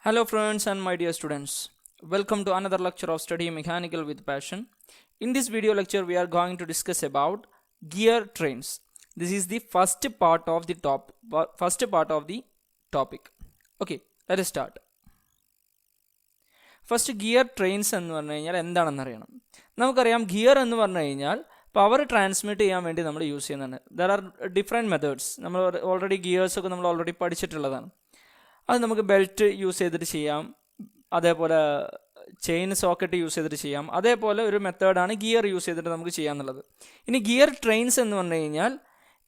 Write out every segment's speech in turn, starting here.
Hello friends and my dear students, welcome to another lecture of Study Mechanical with Passion. In this video lecture we are going to discuss about gear trains. This is the first part of the topic. Okay, let us start. First, gear trains എന്ന് പറഞ്ഞു കഴിഞ്ഞാൽ എന്താണെന്ന് അറിയണം. നമുക്കറിയാം gear എന്ന് പറഞ്ഞു കഴിഞ്ഞാൽ power transmit ചെയ്യാൻ വേണ്ടി നമ്മൾ യൂസ് ചെയ്യുന്നതാണ്. There are different methods. നമ്മൾ ഓൾറെഡി ഗിയേഴ്സൊക്കെ നമ്മൾ ഓൾറെഡി പഠിച്ചിട്ടുള്ളതാണ്. അത് നമുക്ക് ബെൽറ്റ് യൂസ് ചെയ്തിട്ട് ചെയ്യാം, അതേപോലെ ചെയിൻ സോക്കറ്റ് യൂസ് ചെയ്തിട്ട് ചെയ്യാം. അതേപോലെ ഒരു മെത്തേഡാണ് ഗിയർ യൂസ് ചെയ്തിട്ട് നമുക്ക് ചെയ്യാമെന്നുള്ളത്. ഇനി ഗിയർ ട്രെയിൻസ് എന്ന് പറഞ്ഞു കഴിഞ്ഞാൽ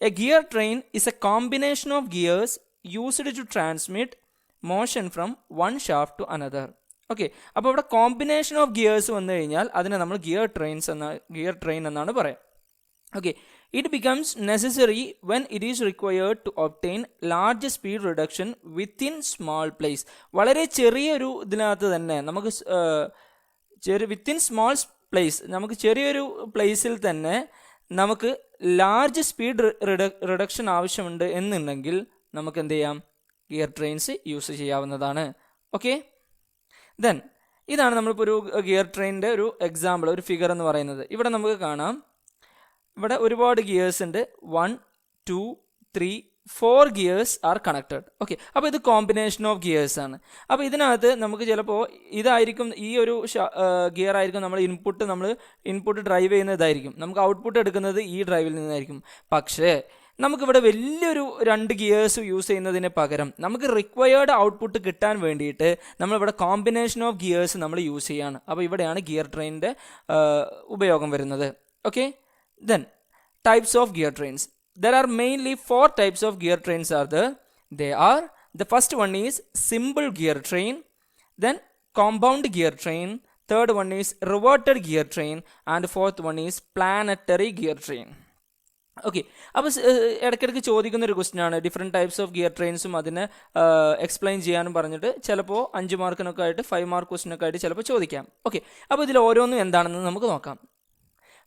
a gear train is a combination of gears used to transmit motion from one shaft to another. Okay, അപ്പോൾ ഇവിടെ കോമ്പിനേഷൻ ഓഫ് ഗിയേഴ്സ് വന്നു കഴിഞ്ഞാൽ അതിനെ നമ്മൾ ഗിയർ ട്രെയിൻ എന്നാണ് പറയാം. Okay, it becomes necessary when it is required to obtain large speed reduction within small place. വളരെ ചെറിയൊരു ഇതിനകത്ത് തന്നെ നമുക്ക് വിത്തിൻ സ്മോൾ പ്ലേസ്, നമുക്ക് ചെറിയൊരു പ്ലേസിൽ തന്നെ നമുക്ക് ലാർജ് സ്പീഡ് റിഡക്ഷൻ ആവശ്യമുണ്ട് എന്നുണ്ടെങ്കിൽ നമുക്ക് എന്ത് ചെയ്യാം, ഗിയർ ട്രെയിൻസ് യൂസ് ചെയ്യാവുന്നതാണ്. ഓക്കെ, ദെൻ ഇതാണ് നമ്മളിപ്പോൾ ഒരു ഗിയർ ട്രെയിനിൻ്റെ ഒരു എക്സാമ്പിൾ, ഒരു ഫിഗർ എന്ന് പറയുന്നത്. ഇവിടെ നമുക്ക് കാണാം, ഇവിടെ ഒരുപാട് ഗിയേഴ്സ് ഉണ്ട്. 1 2 3 4 ഗിയേഴ്സ് ആർ കണക്റ്റഡ്. ഓക്കെ, അപ്പോൾ ഇത് കോമ്പിനേഷൻ ഓഫ് ഗിയേഴ്സ് ആണ്. അപ്പോൾ ഇതിനകത്ത് നമുക്ക് ചിലപ്പോൾ ഇതായിരിക്കും, ഈ ഒരു ഗിയർ ആയിരിക്കും നമ്മൾ ഇൻപുട്ട് ഡ്രൈവ് ചെയ്യുന്ന ഇതായിരിക്കും, നമുക്ക് ഔട്ട്പുട്ട് എടുക്കുന്നത് ഈ ഡ്രൈവിൽ നിന്നായിരിക്കും. പക്ഷേ നമുക്കിവിടെ വലിയൊരു 2 ഗിയേഴ്സ് യൂസ് ചെയ്യുന്നതിന് പകരം നമുക്ക് റിക്വയർഡ് ഔട്ട്പുട്ട് കിട്ടാൻ വേണ്ടിയിട്ട് നമ്മളിവിടെ കോമ്പിനേഷൻ ഓഫ് ഗിയേഴ്സ് നമ്മൾ യൂസ് ചെയ്യാണ്. അപ്പോൾ ഇവിടെയാണ് ഗിയർ ട്രെയിനിൻ്റെ ഉപയോഗം വരുന്നത്. Okay, then types of gear trains. There are mainly 4 types of gear trains are there. The first one is simple gear train, then compound gear train, third one is reverted gear train, and fourth one is planetary gear train. Okay, അപ്പോൾ ഇടയ്ക്കിടയ്ക്ക് ചോദിക്കുന്ന ഒരു question ആണ് different types of gear ട്രെയിൻസും അതിനെ explain ചെയ്യാനും പറഞ്ഞിട്ട് ചിലപ്പോൾ 5 മാർക്കിനൊക്കെ ആയിട്ട് 5 മാർക്ക് ക്വസ്റ്റ്യനൊക്കെ ആയിട്ട് ചിലപ്പോൾ ചോദിക്കാം. ഓക്കെ, അപ്പോൾ ഇതിൽ ഓരോന്നും എന്താണെന്ന് നമുക്ക് നോക്കാം.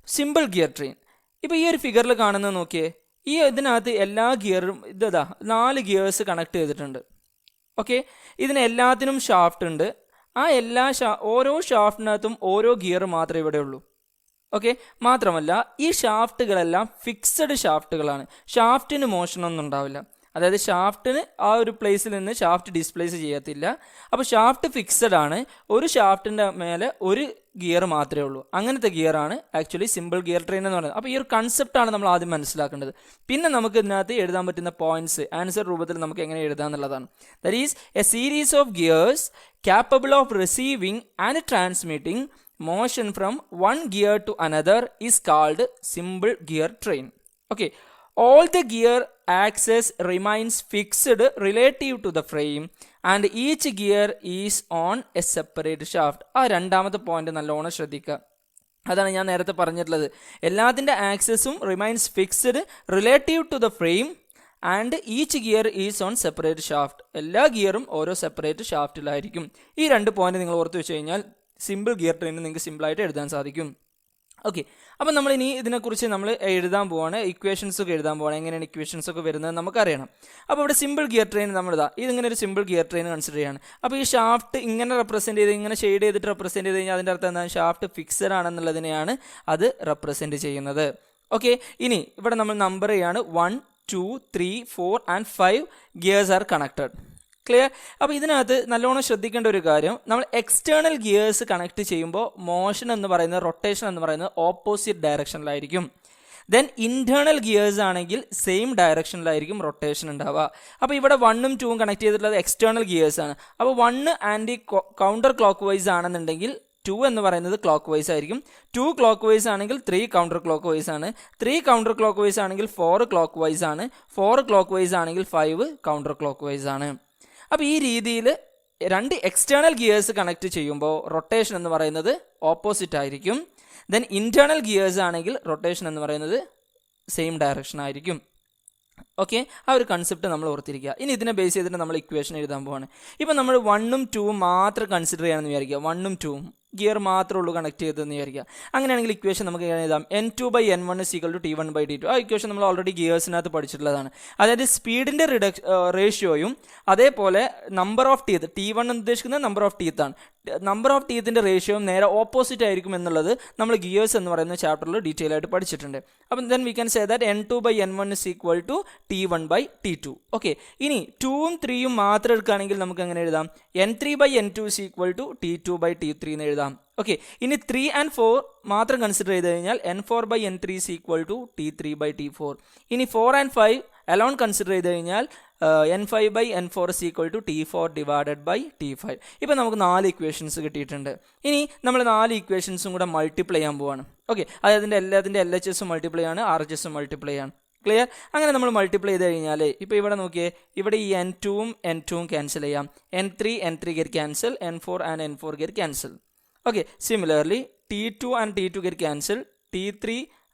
സിമ്പിൾ ഗിയർ ട്രെയിൻ, ഇപ്പോൾ ഈ ഒരു ഫിഗറിൽ കാണുന്നത് നോക്കിയേ, ഇതിനകത്ത് എല്ലാ ഗിയറും 4 ഗിയേഴ്സ് കണക്ട് ചെയ്തിട്ടുണ്ട്. ഓക്കെ, ഇതിന് എല്ലാത്തിനും ഷാഫ്റ്റ് ഉണ്ട്. ആ ഓരോ ഷാഫ്റ്റിനകത്തും ഓരോ ഗിയർ മാത്രമേ ഇവിടെ ഉള്ളൂ. ഓക്കെ, മാത്രമല്ല ഈ ഷാഫ്റ്റുകളെല്ലാം ഫിക്സഡ് ഷാഫ്റ്റുകളാണ്. ഷാഫ്റ്റിന് മോഷനൊന്നും ഉണ്ടാവില്ല. അതായത് ഷാഫ്റ്റിന് ആ ഒരു പ്ലേസിൽ നിന്ന് ഷാഫ്റ്റ് ഡിസ്പ്ലേസ് ചെയ്യത്തില്ല. അപ്പോൾ ഷാഫ്റ്റ് ഫിക്സഡ് ആണ്. ഒരു ഷാഫ്റ്റിൻ്റെ മേലെ ഒരു ഗിയർ മാത്രമേ ഉള്ളൂ. അങ്ങനത്തെ ഗിയറാണ് ആക്ച്വലി സിമ്പിൾ ഗിയർ ട്രെയിൻ എന്ന് പറയുന്നത്. അപ്പോൾ ഈ ഒരു കൺസെപ്റ്റാണ് നമ്മൾ ആദ്യം മനസ്സിലാക്കേണ്ടത്. പിന്നെ നമുക്ക് ഇതിനകത്ത് എഴുതാൻ പറ്റുന്ന പോയിന്റ്സ് ആൻസർ രൂപത്തിൽ നമുക്ക് എങ്ങനെ എഴുതാമെന്നുള്ളതാണ്. That is a series of gears capable of receiving and transmitting motion from one gear to another is called simple gear train. Okay, all the gear axis remains fixed relative to the frame and each gear is on a separate shaft. ആ രണ്ടാമത്തെ point നല്ലോണം ശ്രദ്ധിക്കുക. അതാണ് ഞാൻ നേരത്തെ പറഞ്ഞിട്ടുള്ളത്. എല്ലാത്തിൻ്റെ ആക്സസും remains fixed relative to the frame and each gear is on separate shaft. എല്ലാ ഗിയറും ഓരോ സെപ്പറേറ്റ് ഷാഫ്റ്റിലായിരിക്കും. ഈ 2 പോയിന്റ് നിങ്ങൾ ഓർത്ത് വെച്ച് കഴിഞ്ഞാൽ സിമ്പിൾ ഗിയർ ട്രെയിൻ നിങ്ങൾക്ക് സിമ്പിളായിട്ട് എഴുതാൻ സാധിക്കും. ഓക്കെ, അപ്പം നമ്മൾ ഇനി ഇതിനെക്കുറിച്ച് നമ്മൾ എഴുതാൻ പോവാണ്, ഇക്വേഷൻസ് ഒക്കെ എഴുതാൻ പോവാണ്. എങ്ങനെയാണ് ഇക്വേഷൻസ് ഒക്കെ വരുന്നത് നമുക്കറിയണം. അപ്പോൾ ഇവിടെ സിമ്പിൾ ഗിയർ ട്രെയിൻ ഇതിങ്ങനെ ഒരു സിമ്പിൾ ഗിയർ ട്രെയിൻ കൺസിഡർ ചെയ്യാണ്. അപ്പോൾ ഈ ഷാഫ്റ്റ് ഇങ്ങനെ റെപ്രസെൻറ്റ് ചെയ്ത് ഇങ്ങനെ ഷെയ്ഡ് ചെയ്തിട്ട് റെപ്രസെൻറ്റ് ചെയ്ത് കഴിഞ്ഞാൽ അതിൻ്റെ അർത്ഥം എന്താണ്, ഷാഫ്റ്റ് ഫിക്സഡ് ആണെന്നുള്ളതിനെയാണ് അത് റെപ്രസെൻറ്റ് ചെയ്യുന്നത്. ഓക്കെ, ഇനി ഇവിടെ നമ്മൾ നമ്പർ ചെയ്യാണ് 1 2 3 4 and 5 gears are connected. Clear? അപ്പോൾ ഇതിനകത്ത് നല്ലോണം ശ്രദ്ധിക്കേണ്ട ഒരു കാര്യം, നമ്മൾ എക്സ്റ്റേണൽ ഗിയേഴ്സ് കണക്ട് ചെയ്യുമ്പോൾ മോഷൻ എന്ന് പറയുന്നത്, റൊട്ടേഷൻ എന്ന് പറയുന്നത് ഓപ്പോസിറ്റ് ഡയറക്ഷനിലായിരിക്കും. ദെൻ ഇൻറ്റേർണൽ ഗിയേഴ്സ് ആണെങ്കിൽ സെയിം ഡയറക്ഷനിലായിരിക്കും റൊട്ടേഷൻ ഉണ്ടാവുക. അപ്പോൾ ഇവിടെ 1ഉം 2ഉം കണക്ട് ചെയ്തിട്ടുള്ളത് എക്സ്റ്റേണൽ ഗിയേഴ്സ് ആണ്. അപ്പോൾ 1 ആൻറ്റി കൗണ്ടർ ക്ലോക്ക് വൈസ് ആണെന്നുണ്ടെങ്കിൽ 2 എന്ന് പറയുന്നത് ക്ലോക്ക് വൈസ് ആയിരിക്കും. 2 ക്ലോക്ക് വൈസ് ആണെങ്കിൽ 3 കൗണ്ടർ ക്ലോക്ക് വൈസ് ആണ്. 3 കൗണ്ടർ ക്ലോക്ക് വൈസ് ആണെങ്കിൽ 4 ക്ലോക്ക് വൈസ് ആണ്. 4 ക്ലോക്ക് വൈസ് ആണെങ്കിൽ 5 കൗണ്ടർ ക്ലോക്ക് വൈസ് ആണ്. അപ്പോൾ ഈ രീതിയിൽ 2 എക്സ്റ്റേണൽ ഗിയേഴ്സ് കണക്ട് ചെയ്യുമ്പോൾ റൊട്ടേഷൻ എന്ന് പറയുന്നത് ഓപ്പോസിറ്റ് ആയിരിക്കും. ദെൻ ഇൻറ്റേർണൽ ഗിയേഴ്സ് ആണെങ്കിൽ റൊട്ടേഷൻ എന്ന് പറയുന്നത് സെയിം ഡയറക്ഷൻ ആയിരിക്കും. ഓക്കെ, ആ ഒരു കൺസെപ്റ്റ് നമ്മൾ ഓർത്തിരിക്കുക. ഇനി ഇതിനെ ബേസ് ചെയ്തിട്ട് നമ്മൾ ഇക്വേഷൻ എഴുതാൻ പോവാണ്. ഇപ്പം നമ്മൾ 1ഉം 2ഉം മാത്രം കൺസിഡർ ചെയ്യാമെന്ന് വിചാരിക്കുക. 1ഉം 2ഉം ഗിയർ മാത്രമേ ഉള്ളൂ കണക്ട് ചെയ്തതെന്ന് വിചാരിക്കുക. അങ്ങനെയാണെങ്കിൽ ഇക്വേഷൻ നമുക്ക് എഴുതാം N2/N1 = T1/T2. ആ ഇക്വേഷൻ നമ്മൾ ഓൾറെഡി ഗിയേഴ്സിനകത്ത് പഠിച്ചിട്ടുള്ളതാണ്. അതായത് സ്പീഡിൻ്റെ റേഷ്യോയും അതേപോലെ നമ്പർ ഓഫ് ടീത്ത്, T1 എന്ന് ഉദ്ദേശിക്കുന്നത് നമ്പർ ഓഫ് ടീത്ത് ആണ്, നമ്പർ ഓഫ് ടീത്തിൻ്റെ റേഷ്യോയും നേരെ ഓപ്പോസിറ്റ് ആയിരിക്കും എന്നുള്ളത് നമ്മൾ ഗിയേഴ്സ് എന്ന് പറയുന്ന ചാപ്റ്ററിൽ ഡീറ്റെയിൽ ആയിട്ട് പഠിച്ചിട്ടുണ്ട്. അപ്പം then we can say that N2/N1 = T1/T2. Okay, ഇനി 2ഉം 3യും മാത്രം എടുക്കുകയാണെങ്കിൽ നമുക്ക് എങ്ങനെ എഴുതാം? N3/N2 = T2/T3 എന്ന് എഴുതാം. ഓക്കെ, ഇനി 3 and 4 മാത്രം കൺസിഡർ ചെയ്ത് കഴിഞ്ഞാൽ N4/N3 = T3/T4. ഇനി 4 and 5 അലോൺ കൺസിഡർ ചെയ്ത് കഴിഞ്ഞാൽ N5/N4 = T4/T5. ഇപ്പം നമുക്ക് 4 ഇക്വേഷൻസ് കിട്ടിയിട്ടുണ്ട്. ഇനി നമ്മൾ 4 ഇക്വേഷൻസും കൂടെ മൾട്ടിപ്ലൈ ചെയ്യാൻ പോവാണ്. ഓക്കെ, അതായത് എല്ലാത്തിൻ്റെ LHS മൾട്ടിപ്ലൈ ആണ്, RHS മൾട്ടിപ്ലൈ ആണ്. ക്ലിയർ? അങ്ങനെ നമ്മൾ മൾട്ടിപ്ലൈ ചെയ്ത് കഴിഞ്ഞാൽ ഇപ്പോൾ ഇവിടെ നോക്കിയേ, ഇവിടെ ഈ N2ഉം ക്യാൻസൽ ചെയ്യാം, N3 get cancel, N4 and N4 get cancel. Okay, similarly T2 and T2 get cancel, T3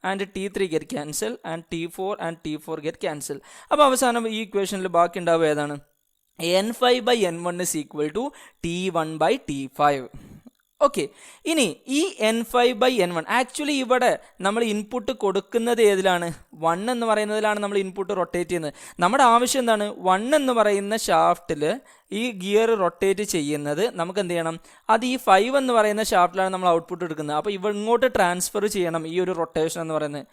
and T3 get cancel, and T4 and T4 get cancel. അപ്പോൾ അവസാനം ഈ ഇക്വേഷനിൽ ബാക്കി ഉണ്ടാവുക ഏതാണ്? N5/N1 = T1/T5. ഓക്കെ, ഇനി ഈ N5/N1 ആക്ച്വലി ഇവിടെ നമ്മൾ ഇൻപുട്ട് കൊടുക്കുന്നത് ഏതിലാണ്? 1 എന്ന് പറയുന്നതിലാണ് നമ്മൾ ഇൻപുട്ട് റൊട്ടേറ്റ് ചെയ്യുന്നത്. നമ്മുടെ ആവശ്യം എന്താണ്? 1 എന്ന് പറയുന്ന ഷാഫ്റ്റിൽ ഈ ഗിയർ റൊട്ടേറ്റ് ചെയ്യുന്നത് നമുക്ക് എന്ത് ചെയ്യണം? അത് ഈ 5 എന്ന് പറയുന്ന ഷാഫ്റ്റിലാണ് നമ്മൾ ഔട്ട്പുട്ട് എടുക്കുന്നത്. അപ്പോൾ ഇങ്ങോട്ട് ട്രാൻസ്ഫർ ചെയ്യണം ഈ ഒരു റൊട്ടേഷൻ എന്ന് പറയുന്നത്.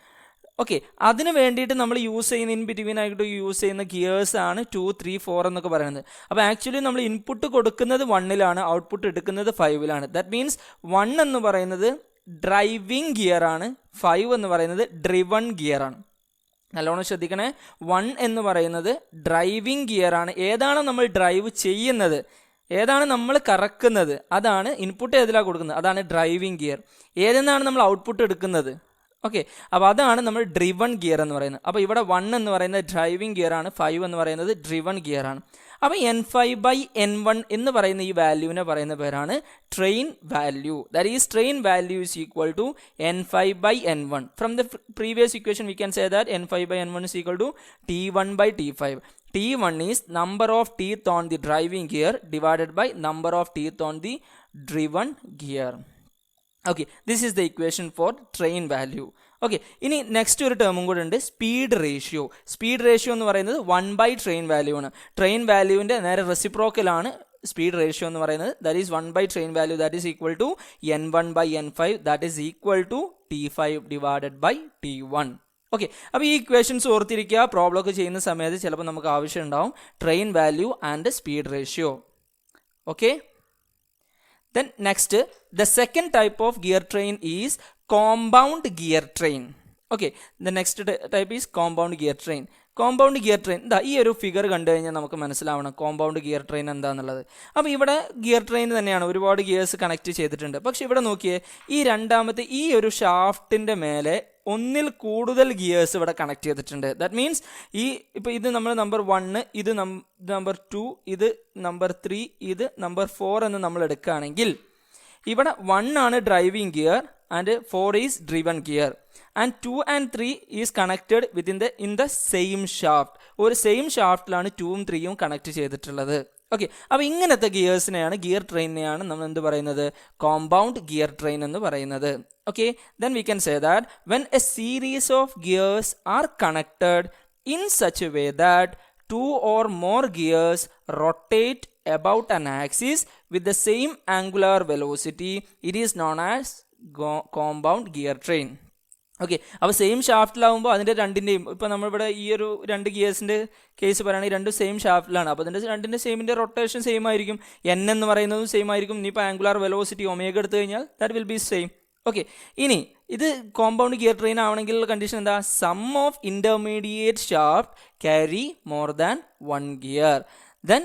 ഓക്കെ, അതിന് വേണ്ടിയിട്ട് നമ്മൾ യൂസ് ചെയ്യുന്ന ഇൻ ബിറ്റ്വീൻ ആയിട്ട് യൂസ് ചെയ്യുന്ന ഗിയേഴ്സ് ആണ് 2, 3, 4 എന്നൊക്കെ പറയുന്നത്. അപ്പോൾ ആക്ച്വലി നമ്മൾ ഇൻപുട്ട് കൊടുക്കുന്നത് 1ലാണ്, ഔട്ട്പുട്ട് എടുക്കുന്നത് 5ലാണ്. ദാറ്റ് മീൻസ് 1 എന്ന് പറയുന്നത് ഡ്രൈവിംഗ് ഗിയർ ആണ്, 5 എന്ന് പറയുന്നത് ഡ്രിവൺ ഗിയർ ആണ്. നല്ലോണം ശ്രദ്ധിക്കണേ, 1 എന്ന് പറയുന്നത് ഡ്രൈവിംഗ് ഗിയർ ആണ്. ഏതാണോ നമ്മൾ ഡ്രൈവ് ചെയ്യുന്നത്, ഏതാണ് നമ്മൾ കറക്കുന്നത്, അതാണ് ഇൻപുട്ട് ഏതിലാണ് കൊടുക്കുന്നത്, അതാണ് ഡ്രൈവിംഗ് ഗിയർ. ഏതെന്നാണ് നമ്മൾ ഔട്ട്പുട്ട് എടുക്കുന്നത്. ഓക്കെ, അപ്പോൾ അതാണ് നമ്മൾ ഡ്രിവൺ ഗിയർ എന്ന് പറയുന്നത്. അപ്പോൾ ഇവിടെ 1 എന്ന് പറയുന്നത് ഡ്രൈവിംഗ് ഗിയർ ആണ്, 5 എന്ന് പറയുന്നത് ഡ്രിവൺ ഗിയർ ആണ്. അപ്പോൾ N5/N1 എന്ന് പറയുന്ന ഈ വാല്യൂവിനെ പറയുന്ന പേരാണ് train value. That is train value = N5/N1. From the previous equation we can say that N5/N1 = T1/T5. T1 is number of teeth on the driving gear divided by number of teeth on the driven gear. Okay, this is the equation for train value. Okay, ഇനി next ഒരു ടേമും കൂടെ ഉണ്ട്, speed ratio. Speed ratio എന്ന് പറയുന്നത് 1/ട്രെയിൻ value ആണ്. Train വാല്യൂവിൻ്റെ നേരെ റെസിപ്രോക്കലാണ് speed ratio എന്ന് പറയുന്നത്. ദാറ്റ് ഈസ് 1/ട്രെയിൻ value, that is equal to N1/N5, that is equal to T5/T1. Okay, അപ്പോൾ ഈ ഇക്വേഷൻസ് ഓർത്തിരിക്കുക. പ്രോബ്ലം ഒക്കെ ചെയ്യുന്ന സമയത്ത് ചിലപ്പോൾ നമുക്ക് ആവശ്യം ഉണ്ടാവും train value and speed ratio. Okay, then next, the second type of gear train is compound gear train. Okay, the next type is compound gear train. Compound gear train, ഈ ഒരു ഫിഗർ കണ്ടു കഴിഞ്ഞാൽ നമുക്ക് മനസ്സിലാവണം കോമ്പൗണ്ട് ഗിയർ ട്രെയിൻ എന്താണെന്നുള്ളത്. അപ്പോൾ ഇവിടെ gear train തന്നെയാണ്, ഒരുപാട് ഗിയേഴ്സ് കണക്ട് ചെയ്തിട്ടുണ്ട്. പക്ഷെ ഇവിടെ നോക്കിയേ, ഈ രണ്ടാമത്തെ ഈ ഒരു ഷാഫ്റ്റിൻ്റെ മേലെ ഒന്നിൽ കൂടുതൽ ഗിയേഴ്സ് ഇവിടെ കണക്ട് ചെയ്തിട്ടുണ്ട്. ദാറ്റ് മീൻസ് ഇപ്പോൾ ഇത് നമ്മൾ നമ്പർ 1, ഇത് നമ്പർ 2, ഇത് നമ്പർ 3, ഇത് നമ്പർ 4 എന്ന് നമ്മൾ എടുക്കുകയാണെങ്കിൽ ഇവിടെ 1 ആണ് driving gear and 4 is driven gear, and 2 and 3 is connected in the same shaft. ഒരു സെയിം ഷാഫ്റ്റിലാണ് 2ഉം 3യും കണക്ട് ചെയ്തിട്ടുള്ളത്. ഓക്കെ, അപ്പോൾ ഇങ്ങനത്തെ ഗിയേഴ്സിനെയാണ്, ഗിയർ ട്രെയിനെയാണ് നമ്മൾ എന്ത് പറയുന്നത്? കോമ്പൗണ്ട് ഗിയർ ട്രെയിൻ എന്ന് പറയുന്നത്. Okay, then we can say that when a series of gears are connected in such a way that 2 or more gears rotate about an axis with the same angular velocity, it is known as compound gear train. Okay, അപ്പോൾ same ഷാഫ്റ്റിലാവുമ്പോൾ അതിൻ്റെ രണ്ടിൻ്റെയും, ഇപ്പോൾ നമ്മളിവിടെ ഈ ഒരു 2 ഗിയേഴ്സിൻ്റെ case പറയുകയാണെങ്കിൽ രണ്ടും same ഷാഫ്റ്റിലാണ്. അപ്പോൾ അതിൻ്റെ രണ്ടിൻ്റെ സെയിമിൻ്റെ റൊട്ടേഷൻ സെയിം ആയിരിക്കും, N എന്ന് പറയുന്നതും സെയിം ആയിരിക്കും. ഇനിയിപ്പോൾ ആംഗുലാർ വെലോസിറ്റി ഒമേഗ എടുത്തു കഴിഞ്ഞാൽ that will be same. Okay, ഇനി ഇത് കോമ്പൗണ്ട് ഗിയർ ട്രെയിൻ ആവണമെങ്കിൽ കണ്ടീഷൻ എന്താ? Some of intermediate shaft carry more than 1 gear, then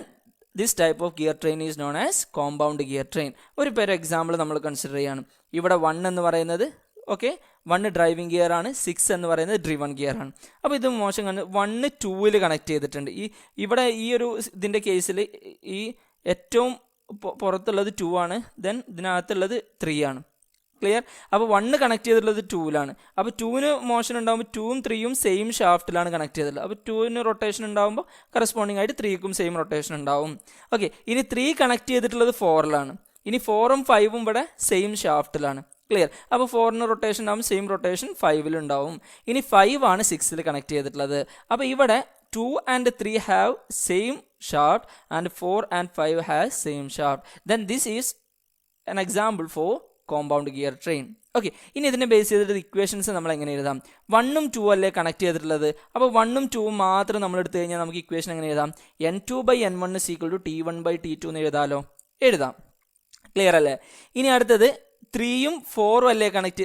this type of gear train is known as compound gear train. ഒരു പേര് example നമ്മൾ consider ചെയ്യാണ്. ഇവിടെ 1 എന്ന് പറയുന്നത് 1 ഡ്രൈവിംഗ് ഗിയർ ആണ്, 6 എന്ന് പറയുന്നത് ഡ്രിവൺ ഗിയർ ആണ്. അപ്പോൾ ഇത് മോശം 1 2ൽ കണക്ട് ചെയ്തിട്ടുണ്ട്. ഇവിടെ ഈ ഒരു ഇതിൻ്റെ കേസിൽ ഈ ഏറ്റവും പുറത്തുള്ളത് 2 ആണ്, ദെൻ ഇതിനകത്തുള്ളത് 3 ആണ്. ക്ലിയർ? അപ്പോൾ 1 കണക്ട് ചെയ്തിട്ടുള്ളത് 2ലാണ്. അപ്പോൾ 2ന് മോഷൻ ഉണ്ടാകുമ്പോൾ 2ഉം 3യും സെയിം ഷാഫ്റ്റിലാണ് കണക്ട് ചെയ്തിട്ടുള്ളത്. അപ്പോൾ 2ന് റൊട്ടേഷൻ ഉണ്ടാകുമ്പോൾ കറസ്പോണ്ടിങ് ആയിട്ട് 3ക്കും സെയിം റൊട്ടേഷൻ ഉണ്ടാവും. ഓക്കെ, ഇനി 3 കണക്ട് ചെയ്തിട്ടുള്ളത് 4ലാണ്. ഇനി 4ഉം 5ഉം ഇവിടെ സെയിം ഷാഫ്റ്റിലാണ്. ക്ലിയർ? അപ്പോൾ 4ന് റൊട്ടേഷൻ ഉണ്ടാവും, സെയിം റൊട്ടേഷൻ 5ൽ ഉണ്ടാവും. ഇനി 5 ആണ് 6ൽ കണക്ട് ചെയ്തിട്ടുള്ളത്. അപ്പോൾ ഇവിടെ 2 and 3 have same shaft and 4 and 5 has same shaft. Then this is an example for compound gear train. Okay, ഇനി ഇതിനെ ബേസ് ചെയ്തിട്ട് ഇക്വേഷൻസ് നമ്മൾ എങ്ങനെ എഴുതാം? 1ഉം 2 അല്ലേ കണക്ട് ചെയ്തിട്ടുള്ളത്. അപ്പോൾ 1ഉം 2ഉം മാത്രം നമ്മൾ എടുത്തു കഴിഞ്ഞാൽ നമുക്ക് ഇക്വേഷൻ എങ്ങനെ എഴുതാം? N2/N1 = T1/T2 എന്ന് എഴുതാമല്ലോ. എഴുതാം. ക്ലിയർ അല്ലേ? ഇനി അടുത്തത് 3ഉം 4ഉം അല്ലേ കണക്ട്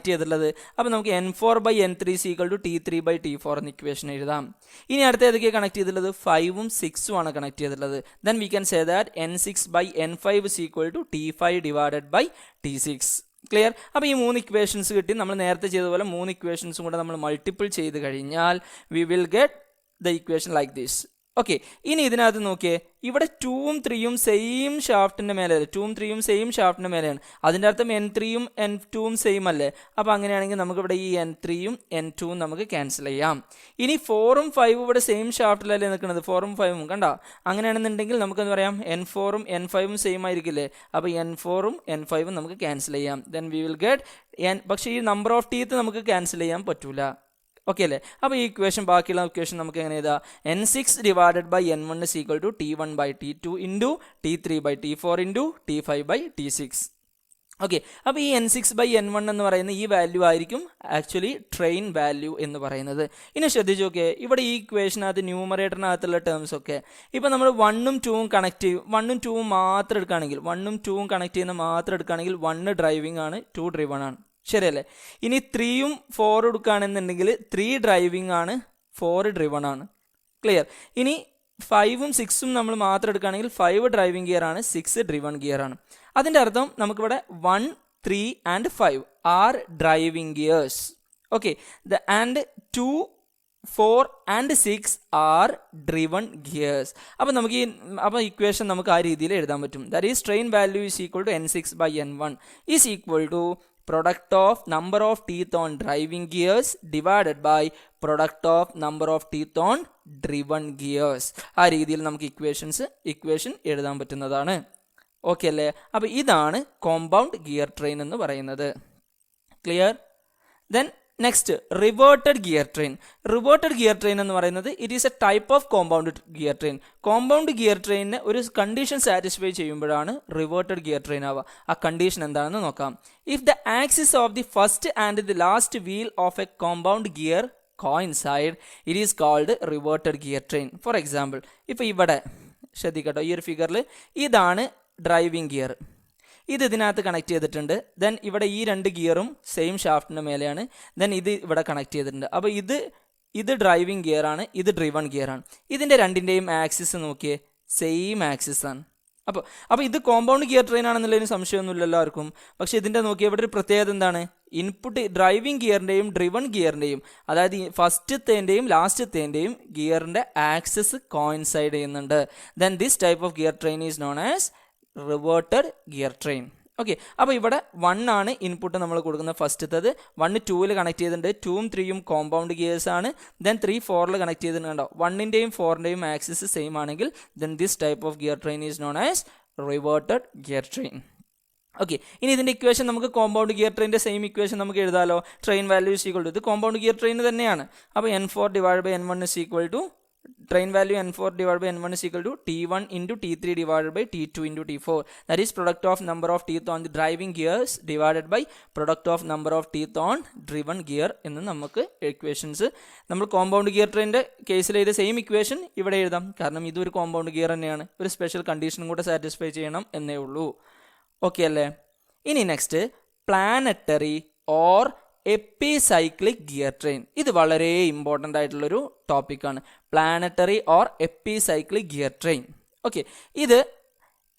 ചെയ്തിട്ടുള്ളത്. അപ്പോൾ നമുക്ക് N4/N3 = T3/T4 എന്ന ഇക്വേഷൻ എഴുതാം. ഇനി അടുത്ത ഏതൊക്കെയാണ് കണക്ട് ചെയ്തിട്ടുള്ളത്? 5ഉം 6ഉം ആണ് കണക്ട് ചെയ്തിട്ടുള്ളത്. Then we can say that N6/N5 = T5/T6. Clear? അപ്പോൾ ഈ 3 ഇക്വേഷൻസ് കിട്ടി. നമ്മൾ നേരത്തെ ചെയ്തതുപോലെ 3 ഇക്വേഷൻസും കൂടെ നമ്മൾ മൾട്ടിപ്പിൾ ചെയ്ത് കഴിഞ്ഞാൽ we will get the equation like this. Okay, ഇനി ഇതിനകത്ത് നോക്കിയേ, ഇവിടെ 2ഉം 3ഉം സെയിം ഷാഫ്റ്റിൻ്റെ മേലെയല്ലേ? 2ഉം 3ഉം സെയിം ഷാഫ്റ്റിൻ്റെ മേലെയാണ്. അതിൻ്റെ അർത്ഥം N3യും N2ഉം സെയിം അല്ലേ? അപ്പോൾ അങ്ങനെയാണെങ്കിൽ നമുക്കിവിടെ ഈ N3യും N2ഉം നമുക്ക് ക്യാൻസൽ ചെയ്യാം. ഇനി 4ഉം 5ഉം ഇവിടെ സെയിം ഷാഫ്റ്റിലല്ലേ നിൽക്കുന്നത്? 4ഉം 5ഉം കണ്ടോ? അങ്ങനെയാണെന്നുണ്ടെങ്കിൽ നമുക്കെന്ന് പറയാം N4ഉം N5ഉം സെയിം ആയിരിക്കില്ലേ? അപ്പോൾ N4ഉം N5ഉം നമുക്ക് ക്യാൻസൽ ചെയ്യാം. ദെൻ വി വിൽ ഗെറ്റ് പക്ഷേ ഈ നമ്പർ ഓഫ് ടീത്ത് നമുക്ക് ക്യാൻസൽ ചെയ്യാൻ പറ്റൂല. ഓക്കെ അല്ലേ? അപ്പോൾ ഈ ഇക്വേഷൻ, ബാക്കിയുള്ള ഇക്വേഷൻ നമുക്ക് എങ്ങനെ എഴുതാം? N6/N1 = T1/T2 T3/T4 T5/T6. Okay, അപ്പോൾ ഈ N6/N1 എന്ന് പറയുന്ന ഈ വാല്യൂ ആയിരിക്കും ആക്ച്വലി ട്രെയിൻ വാല്യൂ എന്ന് പറയുന്നത്. ഇനി ശ്രദ്ധിച്ചു നോക്കിയേ, ഇവിടെ ഈ ഇക്വേഷനകത്ത് ന്യൂമറേറ്ററിനകത്തുള്ള ടേംസ് ഒക്കെ ഇപ്പോൾ നമ്മൾ 1ഉം 2ഉം കണക്ട് ചെയ്യും. 1ഉം 2ഉം മാത്രം എടുക്കുകയാണെങ്കിൽ 1 ഡ്രൈവിംഗ് ആണ്, 2 ഡ്രിവൺ ആണ്. ശരിയല്ലേ? ഇനി 3ഉം 4 എടുക്കുകയാണെന്നുണ്ടെങ്കിൽ 3 ഡ്രൈവിംഗ് ആണ്, 4 ഡ്രിവൺ ആണ്. ക്ലിയർ? ഇനി 5ഉം 6ഉം നമ്മൾ മാത്രം എടുക്കുകയാണെങ്കിൽ 5 ഡ്രൈവിംഗ് ഗിയർ ആണ്, 6 ഡ്രിവൺ ഗിയർ ആണ്. അതിൻ്റെ അർത്ഥം നമുക്കിവിടെ 1, 3 and 5 R driving gears. Okay, and 2, 4 and 6 R driven gears. അപ്പോൾ നമുക്ക് ഇക്വേഷൻ നമുക്ക് ആ രീതിയിൽ എഴുതാൻ പറ്റും. That is train value = N6/N1 = product of number of teeth on driving gears divided by product of number of teeth on driven gears. ആ രീതിയിൽ നമുക്ക് ഇക്വേഷൻ എഴുതാൻ പറ്റുന്നതാണ്. ഓക്കെ അല്ലേ? അപ്പോൾ ഇതാണ് കോമ്പൗണ്ട് ഗിയർ ട്രെയിൻ എന്ന് പറയുന്നത്. Clear? Then next, reverted gear train. Reverted gear train എന്ന് പറയുന്നത് it is A type of compound gear train. Compound gear ട്രെയിനിന് ഒരു കണ്ടീഷൻ സാറ്റിസ്ഫൈ ചെയ്യുമ്പോഴാണ് റിവേർട്ടഡ് ഗിയർ ട്രെയിൻ ആവുക. ആ കണ്ടീഷൻ എന്താണെന്ന് നോക്കാം. If the axis of the first and the last wheel of A compound gear coincide, it is called reverted gear train. For example, ഇപ്പോൾ ഇവിടെ ശ്രദ്ധിക്കട്ടോ, ഈ ഒരു ഫിഗറിൽ ഇതാണ് ഡ്രൈവിംഗ് ഗിയർ. ഇതിനകത്ത് കണക്ട് ചെയ്തിട്ടുണ്ട്. ദെൻ ഇവിടെ ഈ 2 ഗിയറും സെയിം ഷാഫ്റ്റിൻ്റെ മേലെയാണ്. ദെൻ ഇത് ഇവിടെ കണക്ട് ചെയ്തിട്ടുണ്ട്. അപ്പോൾ ഇത് ഡ്രൈവിംഗ് ഗിയർ ആണ്, ഇത് ഡ്രിവൺ ഗിയർ ആണ്. ഇതിൻ്റെ രണ്ടിൻ്റെയും ആക്സിസ് നോക്കിയേ, സെയിം ആക്സിസ് ആണ്. അപ്പോൾ ഇത് കോമ്പൗണ്ട് ഗിയർ ട്രെയിൻ ആണെന്നുള്ളതിന് സംശയമൊന്നുമില്ല എല്ലാവർക്കും. പക്ഷേ ഇതിൻ്റെ നോക്കിയാൽ ഇവിടെ ഒരു പ്രത്യേകത എന്താണ്? ഇൻപുട്ട് ഡ്രൈവിംഗ് ഗിയറിൻ്റെയും ഡ്രിവൺ ഗിയറിൻ്റെയും, അതായത് ഫസ്റ്റത്തേൻ്റെയും ലാസ്റ്റത്തേൻ്റെയും ഗിയറിൻ്റെ ആക്സിസ് കോയിൻസൈഡ് ചെയ്യുന്നുണ്ട്. Then this type of gear train is known as reverted gear train. Okay, അപ്പോൾ ഇവിടെ 1 ആണ് ഇൻപുട്ട് നമ്മൾ കൊടുക്കുന്ന ഫസ്റ്റത്തത്. 1 2ൽ കണക്ട് ചെയ്തിട്ടുണ്ട്. 2ഉം 3ഉം കോമ്പൗണ്ട് ഗിയേഴ്സ് ആണ്. ദെൻ 3 4ൽ കണക്ട് ചെയ്തിട്ടുണ്ടോ? 1ൻ്റെയും 4ൻ്റെയും ആക്സിസ് സെയിം ആണെങ്കിൽ then this type of gear train is known as reverted gear train. Okay, ഇനി ഇതിൻ്റെ ഇക്വേഷൻ നമുക്ക് കോമ്പൗണ്ട് ഗിയർ ട്രെയിനിൻ്റെ സെയിം ഇക്വേഷൻ നമുക്ക് എഴുതാമല്ലോ. ട്രെയിൻ വാല്യൂ = ഇത് കോമ്പൗണ്ട് ഗിയർ ട്രെയിൻ തന്നെയാണ്. അപ്പോൾ N4/N1 train value N4/N1 = T1 × T3 / T2 × T4. That is product of number of teeth on the driving gears divided by product of number of teeth on driven gear എന്ന് നമുക്ക് equations നമ്മൾ compound gear ട്രെയിനിൻ്റെ കേസിൽ ചെയ്ത same equation ഇവിടെ എഴുതാം. കാരണം ഇതൊരു കോമ്പൗണ്ട് ഗിയർ തന്നെയാണ്. ഒരു സ്പെഷ്യൽ കണ്ടീഷനും കൂടെ സാറ്റിസ്ഫൈ ചെയ്യണം എന്നേ ഉള്ളൂ. ഓക്കെ അല്ലേ? ഇനി next, planetary or epicyclic gear train. ഇത് വളരെ ഇമ്പോർട്ടൻ്റ് ആയിട്ടുള്ളൊരു ടോപ്പിക്കാണ്. Planetary or epicyclic gear train. Okay, ഇത്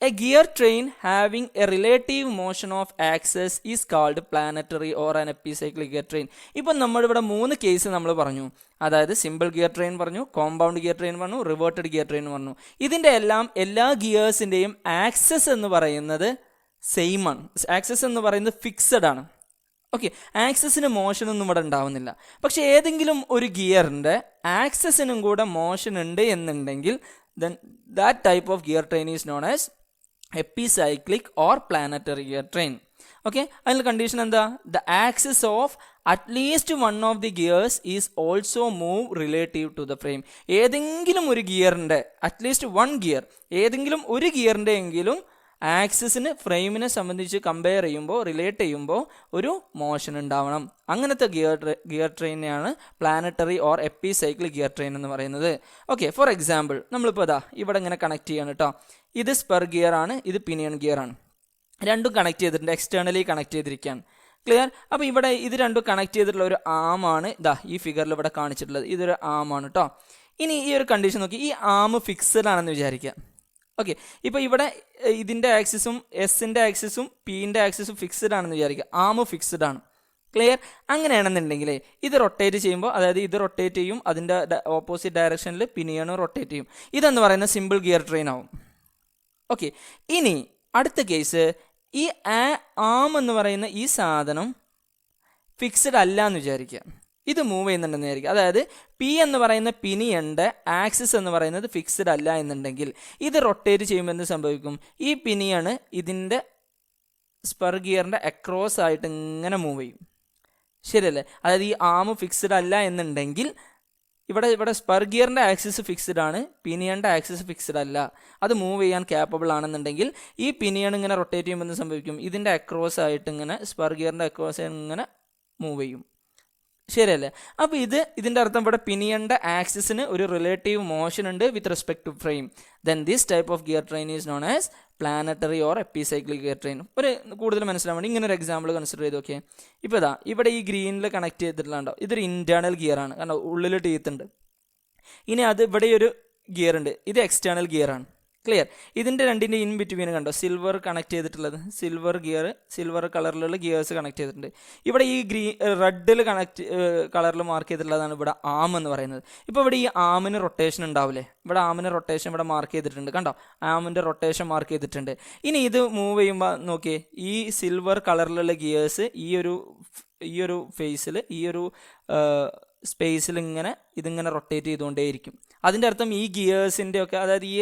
a gear train having a relative motion of axes is called planetary or an epicyclic gear train. ഇപ്പം നമ്മളിവിടെ 3 case നമ്മൾ പറഞ്ഞു. അതായത് സിമ്പിൾ ഗിയർ ട്രെയിൻ പറഞ്ഞു, കോമ്പൗണ്ട് ഗിയർ ട്രെയിൻ പറഞ്ഞു, റിവേർട്ടഡ് ഗിയർ ട്രെയിൻ പറഞ്ഞു. ഇതിൻ്റെ എല്ലാ ഗിയേഴ്സിൻ്റെയും ആക്സസ് എന്ന് പറയുന്നത് സെയിം ആണ്. ആക്സസ് എന്ന് പറയുന്നത് ഫിക്സഡ് ആണ്. ഓക്കെ, ആക്സസിന് മോഷനൊന്നും ഇവിടെ ഉണ്ടാവുന്നില്ല. പക്ഷെ ഏതെങ്കിലും ഒരു ഗിയറിൻ്റെ ആക്സസിനും കൂടെ മോഷൻ ഉണ്ട് എന്നുണ്ടെങ്കിൽ then that type of gear train is known as epicyclic or planetary gear train. Okay, അതിൽ കണ്ടീഷൻ എന്താ? The axis of at least one of the gears is also move relative to the frame. ഏതെങ്കിലും ഒരു ഗിയറിൻ്റെ at least one gear, ഏതെങ്കിലും ഒരു ഗിയറിൻ്റെ എങ്കിലും ആക്സിസിന് ഫ്രെയിമിനെ സംബന്ധിച്ച് compare ചെയ്യുമ്പോൾ, relate ചെയ്യുമ്പോൾ ഒരു മോഷൻ ഉണ്ടാവണം. അങ്ങനത്തെ ഗിയർ ട്രെയിനെയാണ് planetary or epicyclic gear train എന്ന് പറയുന്നത്. ഓക്കെ, ഫോർ എക്സാമ്പിൾ നമ്മളിപ്പോൾ ഇതാ ഇവിടെ ഇങ്ങനെ കണക്ട് ചെയ്യാണ് കേട്ടോ. ഇത് സ്പെർ ഗിയർ ആണ്, ഇത് പിനിയൺ ഗിയർ ആണ്. രണ്ടും കണക്ട് ചെയ്തിട്ടുണ്ട്, എക്സ്റ്റേണലി കണക്ട് ചെയ്തിരിക്കുകയാണ്. ക്ലിയർ? അപ്പോൾ ഇവിടെ ഇത് രണ്ടും കണക്ട് ചെയ്തിട്ടുള്ള ഒരു ആമാണ് ഇതാ ഈ ഫിഗറിൽ ഇവിടെ കാണിച്ചിട്ടുള്ളത്. ഇതൊരു ആമാണ് കേട്ടോ. ഇനി ഈ ഒരു കണ്ടീഷൻ നോക്കി, ഈ ആം ഫിക്സഡ് ആണെന്ന് വിചാരിക്കുക. ഓക്കെ, ഇപ്പോൾ ഇവിടെ ഇതിൻ്റെ ആക്സിസും എസിൻ്റെ ആക്സിസും പിൻ്റെ ആക്സിസും ഫിക്സഡ് ആണെന്ന് വിചാരിക്കുക. ആം ഫിക്സഡ് ആണ്. ക്ലിയർ? അങ്ങനെയാണെന്നുണ്ടെങ്കിൽ ഇത് റൊട്ടേറ്റ് ചെയ്യുമ്പോൾ, അതായത് ഇത് റൊട്ടേറ്റ് ചെയ്യും, അതിൻ്റെ ഓപ്പോസിറ്റ് ഡയറക്ഷനിൽ പിനിയണും റൊട്ടേറ്റ് ചെയ്യും. ഇതെന്ന് പറയുന്ന സിമ്പിൾ ഗിയർ ട്രെയിൻ ആവും. ഓക്കെ, ഇനി അടുത്ത കേസ്, ഈ ആം എന്ന് പറയുന്ന ഈ സാധനം ഫിക്സഡ് അല്ല എന്ന് വിചാരിക്കുക. ഇത് മൂവ് ചെയ്യുന്നുണ്ടെന്ന് വിചാരിക്കുക. അതായത് പി എന്ന് പറയുന്ന പിനിയൻ്റെ ആക്സിസ് എന്ന് പറയുന്നത് ഫിക്സഡ് അല്ല എന്നുണ്ടെങ്കിൽ ഇത് റൊട്ടേറ്റ് ചെയ്യുമ്പോൾ എന്ത് സംഭവിക്കും? ഈ പിനിയണ് ഇതിൻ്റെ സ്പെർ ഗിയറിൻ്റെ അക്രോസ് ആയിട്ട് ഇങ്ങനെ മൂവ് ചെയ്യും. ശരിയല്ലേ? അതായത് ഈ ആം ഫിക്സഡ് അല്ല എന്നുണ്ടെങ്കിൽ ഇവിടെ സ്പെർ ഗിയറിൻ്റെ ആക്സിസ് ഫിക്സഡ് ആണ്, പിനിയൻ്റെ ആക്സിസ് ഫിക്സഡ് അല്ല. അത് മൂവ് ചെയ്യാൻ ക്യാപ്പബിൾ ആണെന്നുണ്ടെങ്കിൽ ഈ പിനിയൺ ഇങ്ങനെ റൊട്ടേറ്റ് ചെയ്യുമ്പോൾ എന്ത് സംഭവിക്കും? ഇതിൻ്റെ അക്രോസ് ആയിട്ട് ഇങ്ങനെ സ്പെർ ഗിയറിൻ്റെ അക്രോസ് ഇങ്ങനെ മൂവ് ചെയ്യും. ശരിയല്ലേ? അപ്പോൾ ഇതിൻ്റെ അർത്ഥം ഇവിടെ പിനിയൻ്റെ ആക്സിസിന് ഒരു റിലേറ്റീവ് മോഷൻ ഉണ്ട് with respect to frame. Then this type of gear train is known as planetary or epicyclic gear train. ഒരു കൂടുതൽ മനസ്സിലാവാൻ വേണ്ടി ഇങ്ങനെ ഒരു എക്സാമ്പിൾ കൺസിഡർ ചെയ്ത് നോക്കിയേ. ഇപ്പോൾ ഇതാ ഇവിടെ ഈ ഗ്രീനിൽ കണക്ട് ചെയ്തിട്ടുണ്ടോ, ഇതൊരു ഇൻറ്റേർണൽ ഗിയർ ആണ്, കാരണം ഉള്ളിൽ ടീത്ത് ഉണ്ട്. ഇനി അത് ഇവിടെ ഒരു ഗിയർ ഉണ്ട്, ഇത് എക്സ്റ്റേണൽ ഗിയർ ആണ്. ക്ലിയർ? ഇതിൻ്റെ രണ്ടിൻ്റെ ഇൻ ബിറ്റ്വീൻ കണ്ടോ സിൽവർ കണക്ട് ചെയ്തിട്ടുള്ളത്, സിൽവർ ഗിയർ, സിൽവർ കളറിലുള്ള ഗിയേഴ്സ് കണക്ട് ചെയ്തിട്ടുണ്ട്. ഇവിടെ ഈ റെഡിൽ കളറിൽ മാർക്ക് ചെയ്തിട്ടുള്ളതാണ് ഇവിടെ ആം എന്ന് പറയുന്നത്. ഇപ്പോൾ ഇവിടെ ഈ ആമിന് റൊട്ടേഷൻ ഉണ്ടാവില്ലേ? ഇവിടെ ആമിന് റൊട്ടേഷൻ ഇവിടെ മാർക്ക് ചെയ്തിട്ടുണ്ട്, കണ്ടോ? ആമിൻ്റെ റൊട്ടേഷൻ മാർക്ക് ചെയ്തിട്ടുണ്ട്. ഇനി ഇത് മൂവ് ചെയ്യുമ്പോൾ നോക്കിയേ, ഈ സിൽവർ കളറിലുള്ള ഗിയേഴ്സ് ഈ ഒരു ഫേസിൽ, ഈ ഒരു സ്പേസിൽ ഇതിങ്ങനെ റൊട്ടേറ്റ് ചെയ്തുകൊണ്ടേയിരിക്കും. അതിൻ്റെ അർത്ഥം ഈ ഗിയേഴ്സിൻ്റെ ഒക്കെ, അതായത് ഈ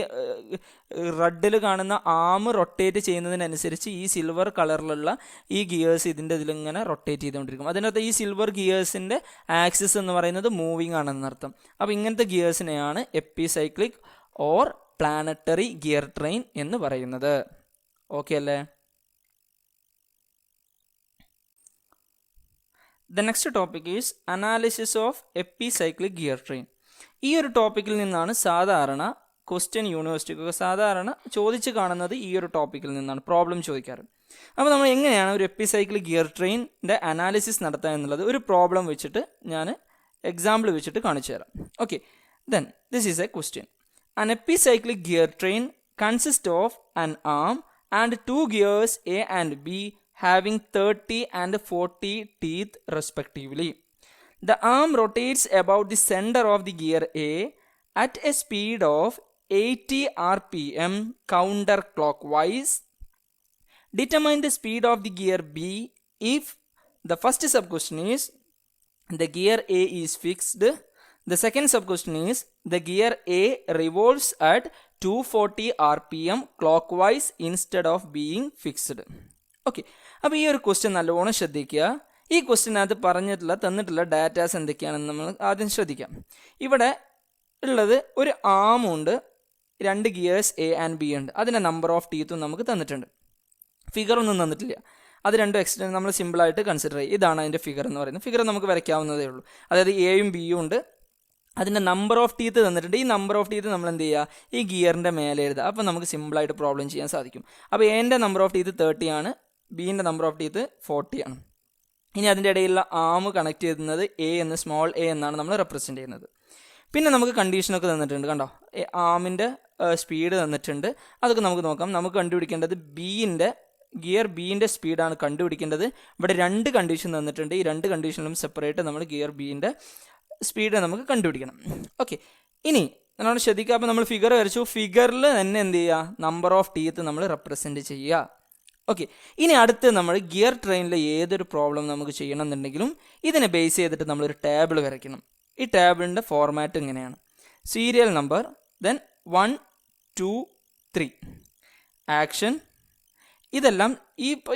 റെഡിൽ കാണുന്ന ആം റൊട്ടേറ്റ് ചെയ്യുന്നതിനനുസരിച്ച് ഈ സിൽവർ കളറിലുള്ള ഈ ഗിയേഴ്സ് ഇതിൻ്റെ ഇതിലിങ്ങനെ റൊട്ടേറ്റ് ചെയ്തുകൊണ്ടിരിക്കും. അതിനകത്ത് ഈ സിൽവർ ഗിയേഴ്സിൻ്റെ ആക്സിസ് എന്ന് പറയുന്നത് മൂവിങ് ആണെന്നർത്ഥം. അപ്പോൾ ഇങ്ങനത്തെ ഗിയേഴ്സിനെയാണ് epicyclic or planetary gear train എന്ന് പറയുന്നത്. ഓക്കെ അല്ലേ? The next topic is analysis of epicyclic gear train. ഈ ഒരു ടോപ്പിക്കിൽ നിന്നാണ് സാധാരണ ക്വസ്റ്റ്യൻ യൂണിവേഴ്സിറ്റിക്കൊക്കെ സാധാരണ ചോദിച്ച് കാണുന്നത്. ഈ ഒരു ടോപ്പിക്കിൽ നിന്നാണ് പ്രോബ്ലം ചോദിക്കാറ്. അപ്പോൾ നമ്മൾ എങ്ങനെയാണ് ഒരു എപ്പിസൈക്ലിക് ഗിയർ ട്രെയിനിൻ്റെ അനാലിസിസ് നടത്തുക എന്നുള്ളത് ഒരു പ്രോബ്ലം വെച്ചിട്ട് ഞാൻ എക്സാമ്പിൾ വെച്ചിട്ട് കാണിച്ചു തരാം. Okay, then this is A question. An epicyclic gear train consists of an arm and two gears A and B having 30 and 40 teeth respectively. The arm rotates about the center of the gear A at a speed of 80 rpm counterclockwise. Determine the speed of the gear B if the first sub-question is the gear A is fixed. The second sub-question is the gear A revolves at 240 rpm clockwise instead of being fixed. Okay, അപ്പോൾ ഈ ഒരു question നല്ലോണം ശ്രദ്ധിക്കുക. ഈ ക്വസ്റ്റ്യനകത്ത് തന്നിട്ടുള്ള datas എന്തൊക്കെയാണെന്ന് നമ്മൾ ആദ്യം ശ്രദ്ധിക്കാം. ഇവിടെ ഉള്ളത് ഒരു ആമുണ്ട്, രണ്ട് ഗിയേഴ്സ് എ ആൻഡ് ബി ഉണ്ട്. അതിൻ്റെ നമ്പർ ഓഫ് ടീത്തും നമുക്ക് തന്നിട്ടുണ്ട്. ഫിഗറൊന്നും തന്നിട്ടില്ല. അത് രണ്ടും എക്സ്റ്റെൻഡ് നമ്മൾ സിമ്പിളായിട്ട് കൺസിഡർ ചെയ്യും. ഇതാണ് അതിൻ്റെ ഫിഗർ എന്ന് പറയുന്നത്. ഫിഗർ നമുക്ക് വരയ്ക്കാവുന്നതേ ഉള്ളൂ. അതായത് എയും ബിയും ഉണ്ട്, അതിൻ്റെ നമ്പർ ഓഫ് ടീത്ത് തന്നിട്ടുണ്ട്. ഈ നമ്പർ ഓഫ് ടീത്ത് നമ്മൾ എന്ത് ചെയ്യുക? ഈ ഗിയറിൻ്റെ മേലെ എഴുതുക. അപ്പോൾ നമുക്ക് സിമ്പിളായിട്ട് പ്രോബ്ലം ചെയ്യാൻ സാധിക്കും. അപ്പോൾ എൻ്റെ നമ്പർ ഓഫ് ടീത്ത് 30 ആണ്, ബീൻ്റെ നമ്പർ ഓഫ് ടീത്ത് 40 ആണ്. ഇനി അതിൻ്റെ ഇടയിലുള്ള ആം കണക്ട് ചെയ്യുന്നത് എ എന്ന്, സ്മോൾ എ എന്നാണ് നമ്മൾ റെപ്രസെൻറ്റ് ചെയ്യുന്നത്. പിന്നെ നമുക്ക് കണ്ടീഷനൊക്കെ തന്നിട്ടുണ്ട്, കണ്ടോ? ആമിൻ്റെ സ്പീഡ് തന്നിട്ടുണ്ട്. അതൊക്കെ നമുക്ക് നോക്കാം. നമുക്ക് കണ്ടുപിടിക്കേണ്ടത് ഗിയർ ബീൻ്റെ സ്പീഡാണ് കണ്ടുപിടിക്കേണ്ടത്. ഇവിടെ രണ്ട് കണ്ടീഷൻ തന്നിട്ടുണ്ട്. ഈ രണ്ട് കണ്ടീഷനിലും സെപ്പറേറ്റ് നമ്മൾ ഗിയർ ബീൻ്റെ സ്പീഡ് നമുക്ക് കണ്ടുപിടിക്കണം. ഓക്കെ, ഇനി നമ്മൾ ശ്രദ്ധിക്കുക. അപ്പോൾ നമ്മൾ ഫിഗർ വരച്ചു. ഫിഗറിൽ തന്നെ എന്ത് ചെയ്യുക? നമ്പർ ഓഫ് ടീത്ത് നമ്മൾ റെപ്രസെൻറ്റ് ചെയ്യുക. ഓക്കെ, ഇനി അടുത്ത് നമ്മൾ ഗിയർ ട്രെയിനിലെ ഏതൊരു പ്രോബ്ലം നമുക്ക് ചെയ്യണം എന്നുണ്ടെങ്കിലും ഇതിനെ ബേസ് ചെയ്തിട്ട് നമ്മളൊരു ടേബിൾ വരയ്ക്കണം. ഈ ടേബിളിൻ്റെ ഫോർമാറ്റ് ഇങ്ങനെയാണ്: സീരിയൽ നമ്പർ, ദെൻ 1 2 3, ആക്ഷൻ, ഇതെല്ലാം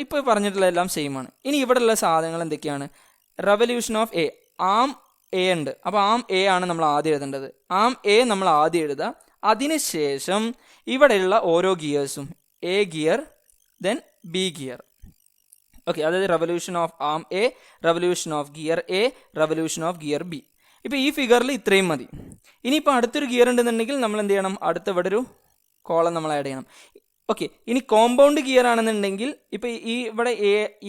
ഇപ്പോൾ പറഞ്ഞിട്ടുള്ള എല്ലാം സെയിം ആണ്. ഇനി ഇവിടെയുള്ള സാധനങ്ങൾ എന്തൊക്കെയാണ്? Revolution of A, arm A ഉണ്ട്. അപ്പോൾ ആം എ ആണ് നമ്മൾ ആദ്യം എഴുതേണ്ടത്. ആം എ നമ്മൾ ആദ്യം എഴുതുക. അതിനുശേഷം ഇവിടെയുള്ള ഓരോ ഗിയേഴ്സും, A gear, then B gear. Okay, അതായത് revolution of arm A, revolution of gear A, revolution of gear B. ഇപ്പോൾ ഈ ഫിഗറിൽ ഇത്രയും മതി. ഇനിയിപ്പോൾ അടുത്തൊരു ഗിയർ ഉണ്ടെന്നുണ്ടെങ്കിൽ നമ്മൾ എന്ത് ചെയ്യണം? അടുത്ത ഇവിടെ ഒരു കോളം നമ്മൾ ആഡ് ചെയ്യണം. ഓക്കെ, ഇനി കോമ്പൗണ്ട് ഗിയർ ആണെന്നുണ്ടെങ്കിൽ ഇപ്പോൾ ഇവിടെ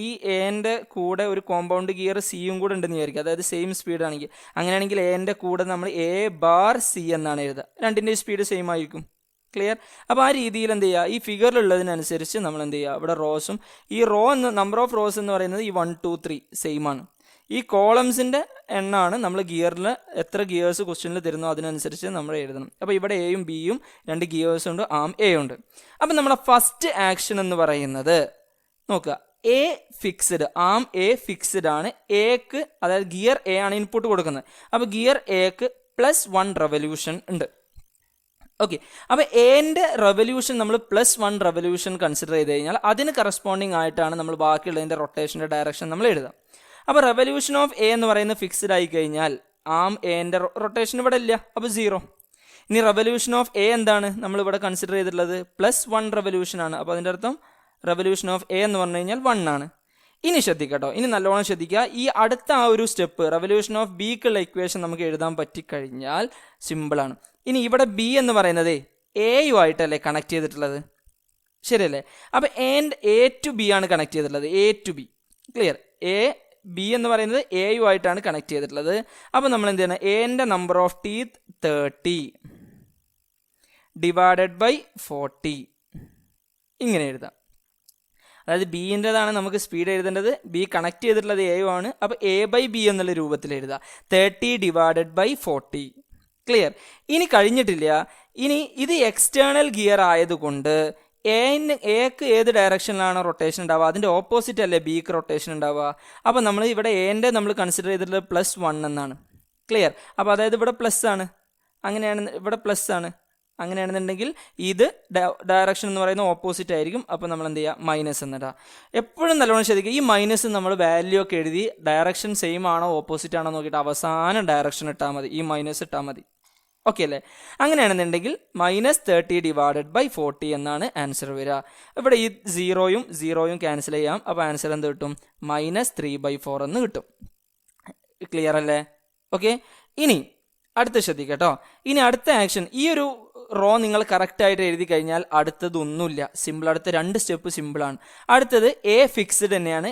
ഈ എൻ്റെ കൂടെ ഒരു കോമ്പൗണ്ട് ഗിയർ സിയും കൂടെ ഉണ്ടെന്ന് വിചാരിക്കുക. അതായത് സെയിം സ്പീഡ് ആണെങ്കിൽ, അങ്ങനെയാണെങ്കിൽ എൻ്റെ കൂടെ നമ്മൾ എ ബാർ സി എന്നാണ് എഴുതുക. രണ്ടിൻ്റെയും സ്പീഡ് സെയിം ആയിരിക്കും. ക്ലിയർ? അപ്പോൾ ആ രീതിയിൽ എന്ത് ചെയ്യുക? ഈ ഫിഗറിലുള്ളതിനനുസരിച്ച് നമ്മൾ എന്ത് ചെയ്യുക? ഇവിടെ റോസും, ഈ റോ എന്ന് നമ്പർ ഓഫ് റോസ് എന്ന് പറയുന്നത് ഈ 1 2 3 സെയിം ആണ്. ഈ കോളംസിൻ്റെ എണ്ണമാണ് നമ്മൾ ഗിയറിൽ എത്ര ഗിയേഴ്സ് ക്വസ്റ്റ്യനിൽ തരുന്നോ അതിനനുസരിച്ച് നമ്മൾ എഴുതണം. അപ്പോൾ ഇവിടെ എയും ബിയും 2 ഗിയേഴ്സ് ഉണ്ട്, ആം എ ഉണ്ട്. അപ്പം നമ്മുടെ ഫസ്റ്റ് ആക്ഷൻ എന്ന് പറയുന്നത് നോക്കുക, A fixed, arm A fixed ആണ്. എക്ക്, അതായത് ഗിയർ എ ആണ് ഇൻപുട്ട് കൊടുക്കുന്നത്. അപ്പോൾ ഗിയർ എക്ക് +1 റെവല്യൂഷൻ ഉണ്ട്. ഓക്കെ, അപ്പോൾ എൻ്റെ റെവല്യൂഷൻ നമ്മൾ +1 റെവല്യൂഷൻ കൺസിഡർ ചെയ്ത് കഴിഞ്ഞാൽ അതിന് കറസ്പോണ്ടിങ് ആയിട്ടാണ് നമ്മൾ ബാക്കിയുള്ളതിൻ്റെ റൊട്ടേഷൻ്റെ ഡയറക്ഷൻ നമ്മൾ എഴുതുക. അപ്പോൾ റെവല്യൂഷൻ ഓഫ് എ എന്ന് പറയുന്നത് ഫിക്സ്ഡ് ആയി കഴിഞ്ഞാൽ ആം എൻ്റെ റൊട്ടേഷൻ ഇവിടെ ഇല്ല, അപ്പോൾ 0. ഇനി റെവല്യൂഷൻ ഓഫ് എ എന്താണ് നമ്മളിവിടെ കൺസിഡർ ചെയ്തിട്ടുള്ളത്? +1 റെവല്യൂഷൻ ആണ്. അപ്പോൾ അതിൻ്റെ അർത്ഥം റെവല്യൂഷൻ ഓഫ് എ എന്ന് പറഞ്ഞു കഴിഞ്ഞാൽ 1 ആണ്. ഇനി ശ്രദ്ധിക്കട്ടോ, ഇനി നല്ലോണം ശ്രദ്ധിക്കുക. ഈ അടുത്ത ആ ഒരു സ്റ്റെപ്പ് റെവല്യൂഷൻ ഓഫ് ബിക്കുള്ള ഇക്വേഷൻ നമുക്ക് എഴുതാൻ പറ്റിക്കഴിഞ്ഞാൽ സിമ്പിളാണ്. ഇനി ഇവിടെ ബി എന്ന് പറയുന്നത് എയു ആയിട്ടല്ലേ കണക്ട് ചെയ്തിട്ടുള്ളത്, ശരിയല്ലേ? അപ്പോൾ എ ടു ബി ആണ് കണക്ട് ചെയ്തിട്ടുള്ളത്, A to B. Clear? A B എന്ന് പറയുന്നത് എയു ആയിട്ടാണ് കണക്ട് ചെയ്തിട്ടുള്ളത്. അപ്പോൾ നമ്മൾ എന്ത് ചെയ്യണം? എൻ്റെ നമ്പർ ഓഫ് ടീത്ത് 30 / 40 ഇങ്ങനെ എഴുതാം. അതായത് ബിൻ്റെതാണ് നമുക്ക് സ്പീഡ് എഴുതേണ്ടത്. ബി കണക്ട് ചെയ്തിട്ടുള്ളത് എയു ആണ്. അപ്പോൾ A/B എന്നുള്ള രൂപത്തിൽ എഴുതുക, 30 / 40. ക്ലിയർ? ഇനി കഴിഞ്ഞിട്ടില്ല. ഇനി ഇത് എക്സ്റ്റേണൽ ഗിയർ ആയതുകൊണ്ട് എക്ക് ഏത് ഡയറക്ഷനിലാണോ റൊട്ടേഷൻ ഉണ്ടാവുക അതിൻ്റെ ഓപ്പോസിറ്റ് അല്ലേ ബിക്ക് റൊട്ടേഷൻ ഉണ്ടാവുക. അപ്പോൾ നമ്മൾ ഇവിടെ എൻ്റെ നമ്മൾ കൺസിഡർ ചെയ്തിട്ടുള്ളത് +1 എന്നാണ്. ക്ലിയർ? അപ്പോൾ അതായത് ഇവിടെ പ്ലസ് ആണ്, അങ്ങനെയാണ് ഇവിടെ പ്ലസ് ആണ്. അങ്ങനെയാണെന്നുണ്ടെങ്കിൽ ഇത് ഡയറക്ഷൻ എന്ന് പറയുന്നത് ഓപ്പോസിറ്റ് ആയിരിക്കും. അപ്പോൾ നമ്മൾ എന്ത് ചെയ്യുക? മൈനസ് എന്നിടുക. എപ്പോഴും നല്ലോണം ശ്രദ്ധിക്കുക, ഈ മൈനസ് നമ്മൾ വാല്യൂ ഒക്കെ എഴുതി ഡയറക്ഷൻ സെയിം ആണോ ഓപ്പോസിറ്റ് ആണോ നോക്കിയിട്ട് അവസാനം ഡയറക്ഷൻ ഇട്ടാൽ മതി, ഈ മൈനസ് ഇട്ടാൽ മതി. ഓക്കെ അല്ലേ? അങ്ങനെയാണെന്നുണ്ടെങ്കിൽ -30 / 40 എന്നാണ് ആൻസർ വരിക. ഇവിടെ ഈ 0യും ക്യാൻസൽ ചെയ്യാം. അപ്പോൾ ആൻസർ എന്ത് കിട്ടും? -3/4 എന്ന് കിട്ടും. ക്ലിയർ അല്ലേ? ഓക്കെ, ഇനി അടുത്ത ശ്രദ്ധിക്കട്ടോ. ഇനി അടുത്ത ആക്ഷൻ, ഈ ഒരു റോ നിങ്ങൾ കറക്റ്റായിട്ട് എഴുതി കഴിഞ്ഞാൽ അടുത്തതൊന്നുമില്ല, സിമ്പിൾ. അടുത്ത 2 സ്റ്റെപ്പ് സിമ്പിളാണ്. അടുത്തത് എ ഫിക്സ്ഡ് തന്നെയാണ്.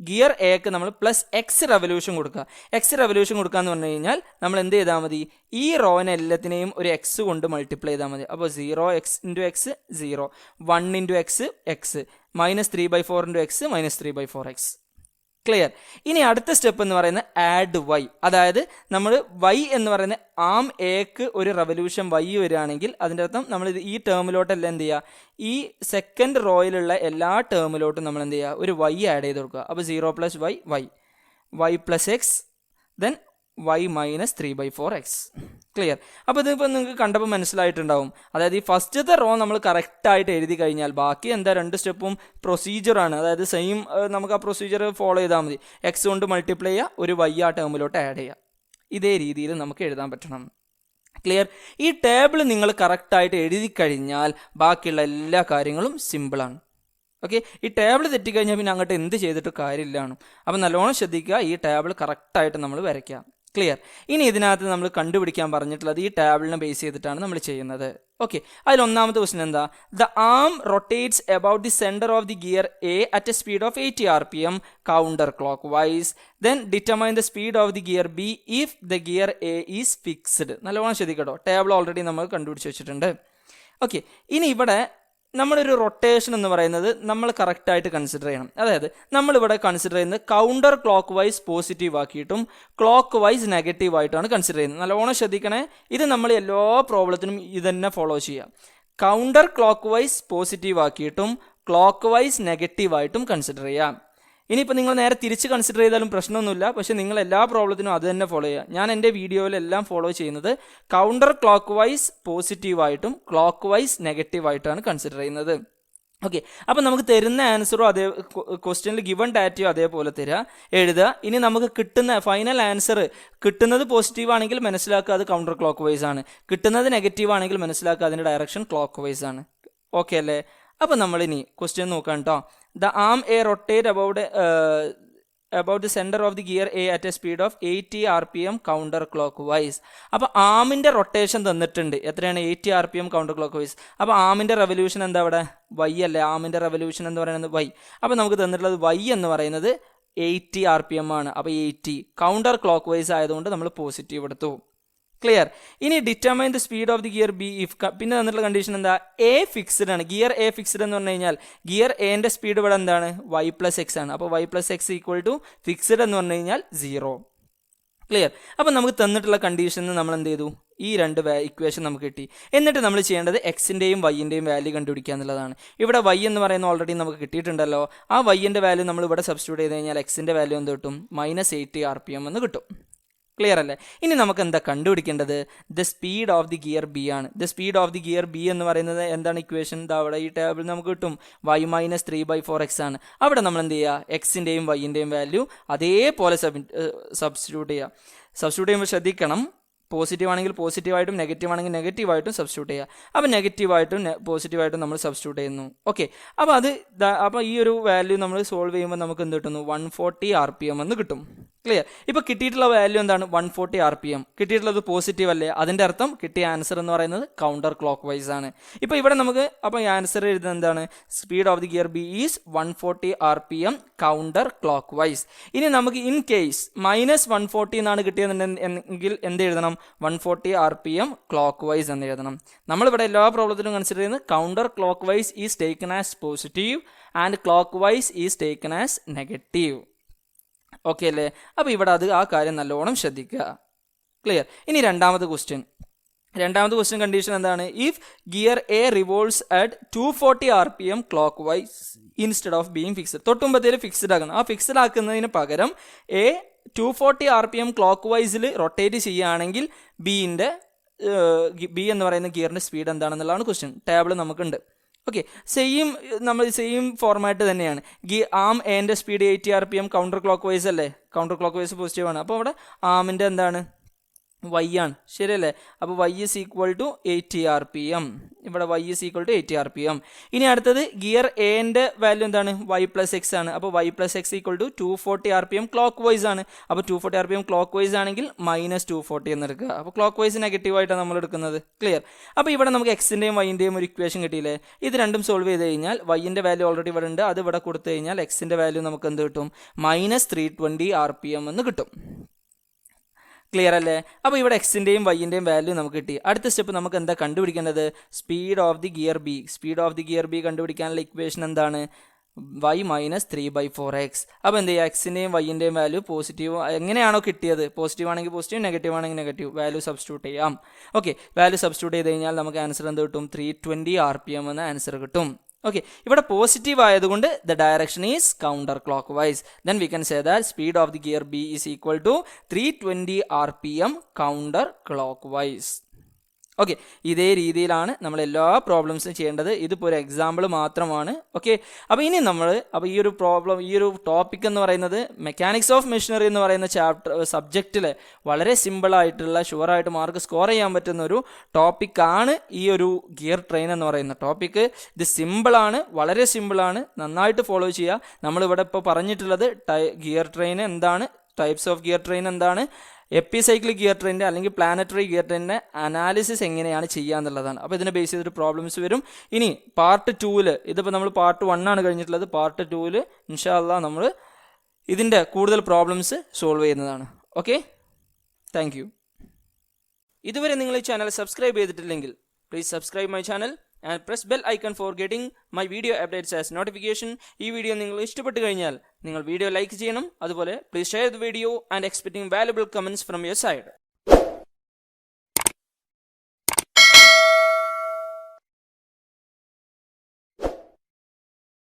ഗിയർ എക്ക് നമ്മൾ +X റെവല്യൂഷൻ കൊടുക്കുക. X റെവല്യൂഷൻ കൊടുക്കുക എന്ന് പറഞ്ഞു കഴിഞ്ഞാൽ നമ്മൾ എന്ത് ചെയ്താൽ മതി? ഈ റോനെ എല്ലാത്തിനെയും ഒരു X കൊണ്ട് മൾട്ടിപ്ലൈ ചെയ്താൽ മതി. അപ്പോൾ 0x × X 0, 1 × X X, -3/4 × X -3/4x. Clear? ഇനി അടുത്ത സ്റ്റെപ്പ് എന്ന് പറയുന്നത് ആഡ് y. അതായത് നമ്മൾ y എന്ന് പറയുന്ന ആം എക്ക് ഒരു റെവല്യൂഷൻ y വരികയാണെങ്കിൽ അതിൻ്റെ അർത്ഥം നമ്മൾ ഈ ടേമിലോട്ടെല്ലാം എന്ത് ചെയ്യുക? ഈ സെക്കൻഡ് റോയിലുള്ള എല്ലാ ടേമിലോട്ടും നമ്മൾ എന്ത് ചെയ്യുക? ഒരു y ആഡ് ചെയ്ത് കൊടുക്കുക. അപ്പോൾ 0 + y, y + x, then y -3/4x. Clear? അപ്പോൾ ഇതിപ്പോൾ നിങ്ങൾക്ക് കണ്ടപ്പോൾ മനസ്സിലായിട്ടുണ്ടാവും. അതായത് ഈ ഫസ്റ്റത്തെ റോ നമ്മൾ കറക്റ്റായിട്ട് എഴുതി കഴിഞ്ഞാൽ ബാക്കി എന്താ 2 സ്റ്റെപ്പും പ്രൊസീജിയറാണ്. അതായത് സെയിം നമുക്ക് ആ പ്രൊസീജിയർ ഫോളോ ചെയ്താൽ മതി. X കൊണ്ട് മൾട്ടിപ്ലൈ ചെയ്യുക, ഒരു y ആ ടേമിലോട്ട് ആഡ് ചെയ്യുക. ഇതേ രീതിയിൽ നമുക്ക് എഴുതാൻ പറ്റണം. ക്ലിയർ? ഈ ടേബിൾ നിങ്ങൾ കറക്റ്റായിട്ട് എഴുതി കഴിഞ്ഞാൽ ബാക്കിയുള്ള എല്ലാ കാര്യങ്ങളും സിമ്പിളാണ്. ഓക്കെ, ഈ ടേബിൾ തെറ്റിക്കഴിഞ്ഞാൽ പിന്നെ അങ്ങോട്ട് എന്ത് ചെയ്തിട്ട് കാര്യമില്ലാണ്. അപ്പം നല്ലോണം ശ്രദ്ധിക്കുക, ഈ ടേബിൾ കറക്റ്റായിട്ട് നമ്മൾ വരയ്ക്കുക. ക്ലിയർ? ഇനി ഇതിനകത്ത് നമ്മൾ കണ്ടുപിടിക്കാൻ പറഞ്ഞിട്ടുള്ളത് ഈ ടേബിളിനെ ബേസ് ചെയ്തിട്ടാണ് നമ്മൾ ചെയ്യുന്നത്. ഓക്കെ, അതിൽ ഒന്നാമത്തെ ക്വസ്റ്റ്യൻ എന്താ? The arm rotates about the centre of the gear A at a speed of 80 RPM counter clockwise. Then determine the speed of the gear B if the gear A is fixed. നല്ലോണം ശ്രദ്ധിക്കട്ടോ, table already നമ്മൾ കണ്ടുപിടിച്ച് വെച്ചിട്ടുണ്ട്. Okay, ഇനി ഇവിടെ നമ്മളൊരു rotation എന്ന് പറയുന്നത് നമ്മൾ കറക്റ്റായിട്ട് കൺസിഡർ ചെയ്യണം. അതായത് നമ്മളിവിടെ കൺസിഡർ ചെയ്യുന്നത് കൗണ്ടർ ക്ലോക്ക് വൈസ് പോസിറ്റീവ് ആക്കിയിട്ടും ക്ലോക്ക് വൈസ് നെഗറ്റീവ് ആയിട്ടാണ് കൺസിഡർ ചെയ്യുന്നത്. നല്ലോണം ശ്രദ്ധിക്കണേ, ഇത് നമ്മൾ എല്ലാ പ്രോബ്ലത്തിനും ഇത് തന്നെ ഫോളോ ചെയ്യുക. കൗണ്ടർ ക്ലോക്ക് വൈസ് പോസിറ്റീവ് ആക്കിയിട്ടും ക്ലോക്ക് വൈസ് നെഗറ്റീവ് ആയിട്ടും കൺസിഡർ ചെയ്യാം. ഇനിയിപ്പോൾ നിങ്ങൾ നേരെ തിരിച്ച് കൺസിഡർ ചെയ്താലും പ്രശ്നമൊന്നുമില്ല, പക്ഷേ നിങ്ങൾ എല്ലാ പ്രോബ്ലത്തിനും അത് തന്നെ ഫോളോ ചെയ്യുക. ഞാൻ എൻ്റെ വീഡിയോയിലെല്ലാം ഫോളോ ചെയ്യുന്നത് കൗണ്ടർ ക്ലോക്ക് വൈസ് പോസിറ്റീവായിട്ടും ക്ലോക്ക് വൈസ് നെഗറ്റീവായിട്ടാണ് കൺസിഡർ ചെയ്യുന്നത്. ഓക്കെ, അപ്പം നമുക്ക് തരുന്ന ആൻസറും അതേ ക്വസ്റ്റ്യനിൽ ഗിവൺ ഡാറ്റയും അതേപോലെ തരിക, എഴുതുക. ഇനി നമുക്ക് കിട്ടുന്ന ഫൈനൽ ആൻസർ കിട്ടുന്നത് പോസിറ്റീവ് ആണെങ്കിൽ മനസ്സിലാക്കുക അത് കൗണ്ടർ ക്ലോക്ക് വൈസ് ആണ്, കിട്ടുന്നത് നെഗറ്റീവ് ആണെങ്കിൽ മനസ്സിലാക്കുക അതിൻ്റെ ഡയറക്ഷൻ ക്ലോക്ക് വൈസ് ആണ്. ഓക്കെ അല്ലേ? അപ്പം നമ്മളിനി ക്വസ്റ്റ്യൻ നോക്കാം കേട്ടോ. The arm A rotate about the center of the gear A at a speed of 80 rpm counter clockwise. അപ്പോൾ ആമിൻ്റെ റൊട്ടേഷൻ തന്നിട്ടുണ്ട്, എത്രയാണ്? 80 rpm കൗണ്ടർ ക്ലോക്ക് വൈസ്. അപ്പോൾ ആമിൻ്റെ റെവല്യൂഷൻ എന്താ അവിടെ? വൈ അല്ലേ? ആമിൻ്റെ റെവല്യൂഷൻ എന്ന് പറയുന്നത് വൈ. അപ്പോൾ നമുക്ക് തന്നിട്ടുള്ളത് വൈ എന്ന് പറയുന്നത് 80 rpm ആണ്. അപ്പോൾ 80 കൗണ്ടർ ക്ലോക്ക് വൈസ് ആയതുകൊണ്ട് നമ്മൾ പോസിറ്റീവ് എടുത്തു. ക്ലിയർ? ഇനി determine the speed of the gear B if, പിന്നെ തന്നിട്ടുള്ള കണ്ടീഷൻ എന്താ? എ ഫിക്സ്ഡ് ആണ്. ഗിയർ എ ഫിക്സ്ഡ് എന്ന് പറഞ്ഞു കഴിഞ്ഞാൽ ഗിയർ എൻ്റെ സ്പീഡ് ഇവിടെ എന്താണ്? വൈ പ്ലസ് എക്സ് ആണ്. അപ്പോൾ Y plus X equal to fixed എന്ന് പറഞ്ഞു കഴിഞ്ഞാൽ 0. ക്ലിയർ? അപ്പം നമുക്ക് തന്നിട്ടുള്ള കണ്ടീഷനിൽ നമ്മൾ എന്ത് ചെയ്തു? ഈ രണ്ട് ഇക്വേഷൻ നമുക്ക് കിട്ടി. എന്നിട്ട് നമ്മൾ ചെയ്യേണ്ടത് എക്സിൻ്റെയും വൈൻ്റെയും വാല്യൂ കണ്ടുപിടിക്കുക എന്നുള്ളതാണ്. ഇവിടെ വൈ എന്ന് പറയുന്നത് ഓൾറെഡി നമുക്ക് കിട്ടിയിട്ടുണ്ടല്ലോ. ആ വൈൻ്റെ വാല്യൂ നമ്മൾ ഇവിടെ സബ്സ്റ്റിറ്റ്യൂട്ട് ചെയ്ത് കഴിഞ്ഞാൽ എക്സിൻ്റെ വാല്യൂ എന്ത് കിട്ടും? -80 rpm എന്ന് കിട്ടും. ക്ലിയർ അല്ലേ? ഇനി നമുക്ക് എന്താ കണ്ടുപിടിക്കേണ്ടത്? The speed of the gear B ആണ്. The speed of the gear B എന്ന് പറയുന്നത് എന്താണ്? ഇക്വേഷൻ അവിടെ ഈ ടേബിൾ നമുക്ക് കിട്ടും y - 3/4x ആണ്. അവിടെ നമ്മൾ എന്ത് ചെയ്യുക? എക്സിൻ്റെയും വൈൻ്റെയും വാല്യൂ അതേപോലെ സബ്സ്റ്റിറ്റ്യൂട്ട് ചെയ്യുക. സബ്സ്റ്റിറ്റ്യൂട്ട് ചെയ്യുമ്പോൾ ശ്രദ്ധിക്കണം, പോസിറ്റീവ് ആണെങ്കിൽ പോസിറ്റീവായിട്ടും നെഗറ്റീവ് ആണെങ്കിൽ നെഗറ്റീവായിട്ടും സബ്സ്റ്റിറ്റ്യൂട്ട് ചെയ്യുക. അപ്പോൾ നെഗറ്റീവായിട്ടും പോസിറ്റീവായിട്ടും നമ്മൾ സബ്സ്റ്റിറ്റ്യൂട്ട് ചെയ്യുന്നു. ഓക്കെ, അപ്പോൾ ഈ ഒരു വാല്യൂ നമ്മൾ സോൾവ് ചെയ്യുമ്പോൾ നമുക്ക് എന്ത് കിട്ടുന്നു? 140 rpm എന്ന് കിട്ടും. ക്ലിയർ? ഇപ്പോൾ കിട്ടിയിട്ടുള്ള വാല്യൂ എന്താണ്? 140 rpm. കിട്ടിയിട്ടുള്ളത് പോസിറ്റീവ് അല്ലേ? അതിൻ്റെ അർത്ഥം കിട്ടിയ ആൻസർ എന്ന് പറയുന്നത് കൗണ്ടർ ക്ലോക്ക് വൈസ് ആണ്. ഇപ്പോൾ ഇവിടെ നമുക്ക് അപ്പോൾ ഈ ആൻസർ എഴുതുന്നത് എന്താണ്? Speed of the gear B is 140 rpm counter clock vice. ഇനി നമുക്ക് ഇൻ കേസ് -140 എന്നാണ് കിട്ടിയതെങ്കിൽ എന്ത് എഴുതണം? 140 rpm ക്ലോക്ക് വൈസ് എന്ന് എഴുതണം. നമ്മളിവിടെ എല്ലാ പ്രോബ്ലത്തിലും കൺസിഡർ ചെയ്യുന്നത് counter clock vice is taken as positive and clock vice is taken as negative. Okay അല്ലേ? അപ്പോൾ ഇവിടെ ആ കാര്യം നല്ലോണം ശ്രദ്ധിക്കുക. ക്ലിയർ? ഇനി രണ്ടാമത്തെ ക്വസ്റ്റ്യൻ കണ്ടീഷൻ എന്താണ്? If gear A revolves at 240 rpm clockwise instead of being fixed. തൊട്ടുമ്പത്തേൽ ഫിക്സ്ഡ് ആക്കണം. ആ ഫിക്സ്ഡ് ആക്കുന്നതിന് പകരം എ 240 rpm ക്ലോക്ക് വൈസിൽ റൊട്ടേറ്റ് ചെയ്യുകയാണെങ്കിൽ ബി എന്ന് പറയുന്ന ഗിയറിൻ്റെ സ്പീഡ് എന്താണെന്നുള്ളതാണ് ക്വസ്റ്റ്യൻ. ടേബിൾ നമുക്കുണ്ട്. ഓക്കെ, സെയിം ഫോർമാറ്റ് തന്നെയാണ്. ആം എൻ്റെ speed 80 rpm counter clockwise അല്ലേ? കൗണ്ടർ ക്ലോക്ക് വൈസ് പോസിറ്റീവ് ആണ്. അപ്പോൾ അവിടെ ആമിൻ്റെ എന്താണ്? y ആണ്. ശരിയല്ലേ? അപ്പോൾ y is equal to 80 rpm. ഇവിടെ y is equal to 80 rpm. ഇനി അടുത്തത് ഗിയർ എൻ്റെ വാല്യൂ എന്താണ്? y പ്ലസ് എക്സ് ആണ്. അപ്പോൾ y plus X equal to 240 rpm clockwise ആണ്. അപ്പോൾ 240 rpm ക്ലോക്ക് വൈസ് ആണെങ്കിൽ -240 എന്ന് എടുക്കുക. അപ്പോൾ ക്ലോക്ക് വൈസ് നെഗറ്റീവായിട്ടാണ് നമ്മൾ എടുക്കുന്നത്. ക്ലിയർ? അപ്പോൾ ഇവിടെ നമുക്ക് എക്സിൻ്റെയും വൈൻ്റെയും ഒരു ഇക്വേഷൻ കിട്ടിയില്ലേ? ഇത് രണ്ടും സോൾവ് ചെയ്ത് കഴിഞ്ഞാൽ വൈൻ്റെ വാല്യൂ ഓൾറെഡി ഇവിടെ ഉണ്ട്, അത് ഇവിടെ കൊടുത്തു കഴിഞ്ഞാൽ എക്സിൻ്റെ വാല്യൂ നമുക്ക് എന്ത് കിട്ടും? -320 rpm എന്ന് കിട്ടും. ക്ലിയർ അല്ലേ? അപ്പോൾ ഇവിടെ എക്സിൻ്റെയും വൈൻ്റെയും വാല്യൂ നമുക്ക് കിട്ടി. അടുത്ത സ്റ്റെപ്പ് നമുക്ക് എന്താ കണ്ടുപിടിക്കേണ്ടത്? Speed of the gear B. Speed of the gear B കണ്ടുപിടിക്കാനുള്ള ഇക്വേഷൻ എന്താണ്? y - 3/4x. അപ്പോൾ എന്ത് ചെയ്യുക? എക്സിൻ്റെയും വൈൻ്റെയും വാല്യൂ പോസിറ്റീവ് എങ്ങനെയാണോ കിട്ടിയത്, പോസിറ്റീവ് ആണെങ്കിൽ പോസിറ്റീവ്, നെഗറ്റീവ് ആണെങ്കിൽ നെഗറ്റീവ്, വാല്യൂ സബ്സ്റ്റിറ്റ്യൂട്ട് ചെയ്യാം. ഓക്കെ, വാല്യൂ സബ്സ്റ്റിറ്റ്യൂട്ട് ചെയ്ത് കഴിഞ്ഞാൽ നമുക്ക് ആൻസർ എന്ത് കിട്ടും? 320 rpm എന്ന ആൻസർ കിട്ടും. ഓക്കെ, ഇവിടെ പോസിറ്റീവ് ആയതുകൊണ്ട് the direction is counter clockwise. Then we can say that speed of the gear B is equal to 320 rpm counter clockwise. Okay, ഇതേ രീതിയിലാണ് നമ്മൾ എല്ലാ പ്രോബ്ലംസും ചെയ്യേണ്ടത്. ഇതിപ്പോൾ ഒരു എക്സാമ്പിൾ മാത്രമാണ്. ഓക്കെ, അപ്പോൾ ഇനി ഈ ഒരു ടോപ്പിക് എന്ന് പറയുന്നത് മെക്കാനിക്സ് ഓഫ് മെഷീനറി എന്ന് പറയുന്ന സബ്ജക്റ്റിൽ വളരെ സിമ്പിളായിട്ടുള്ള ഷുവറായിട്ട് മാർക്ക് സ്കോർ ചെയ്യാൻ പറ്റുന്ന ഒരു ടോപ്പിക്കാണ് ഈ ഒരു ഗിയർ ട്രെയിൻ എന്ന് പറയുന്ന ടോപ്പിക്ക്. ഇത് സിമ്പിളാണ്, വളരെ സിമ്പിളാണ്, നന്നായിട്ട് ഫോളോ ചെയ്യുക. നമ്മളിവിടെ ഇപ്പോൾ പറഞ്ഞിട്ടുള്ളത് ഗിയർ ട്രെയിൻ എന്താണ്, ടൈപ്സ് ഓഫ് ഗിയർ ട്രെയിൻ എന്താണ്, എപ്പിസൈക്ലിക് ഗിയർ ട്രെയിനിൻ്റെ അല്ലെങ്കിൽ പ്ലാനറ്ററി ഗിയർ ട്രെയിനിൻ്റെ അനാലിസിസ് എങ്ങനെയാണ് ചെയ്യുക എന്നുള്ളതാണ്. അപ്പോൾ ഇതിനെ ബേസ് ചെയ്തിട്ട് പ്രോബ്ലംസ് വരും. ഇനി പാർട്ട് 2-ൽ, ഇതിപ്പോൾ നമ്മൾ പാർട്ട് 1 ആണ് കഴിഞ്ഞിട്ടുള്ളത്, പാർട്ട് 2-ൽ ഇൻഷാ അല്ലാഹ് നമ്മൾ ഇതിൻ്റെ കൂടുതൽ പ്രോബ്ലംസ് സോൾവ് ചെയ്യുന്നതാണ്. Okay, thank you. ഇതുവരെ നിങ്ങൾ ഈ ചാനൽ സബ്സ്ക്രൈബ് ചെയ്തിട്ടില്ലെങ്കിൽ please subscribe my channel and press bell icon for getting my video updates as notification. ഈ വീഡിയോ നിങ്ങൾ ഇഷ്ടപ്പെട്ടു കഴിഞ്ഞാൽ നിങ്ങൾ വീഡിയോ ലൈക്ക് ചെയ്യണം. അതുപോലെ please share the video and expecting valuable comments from your side.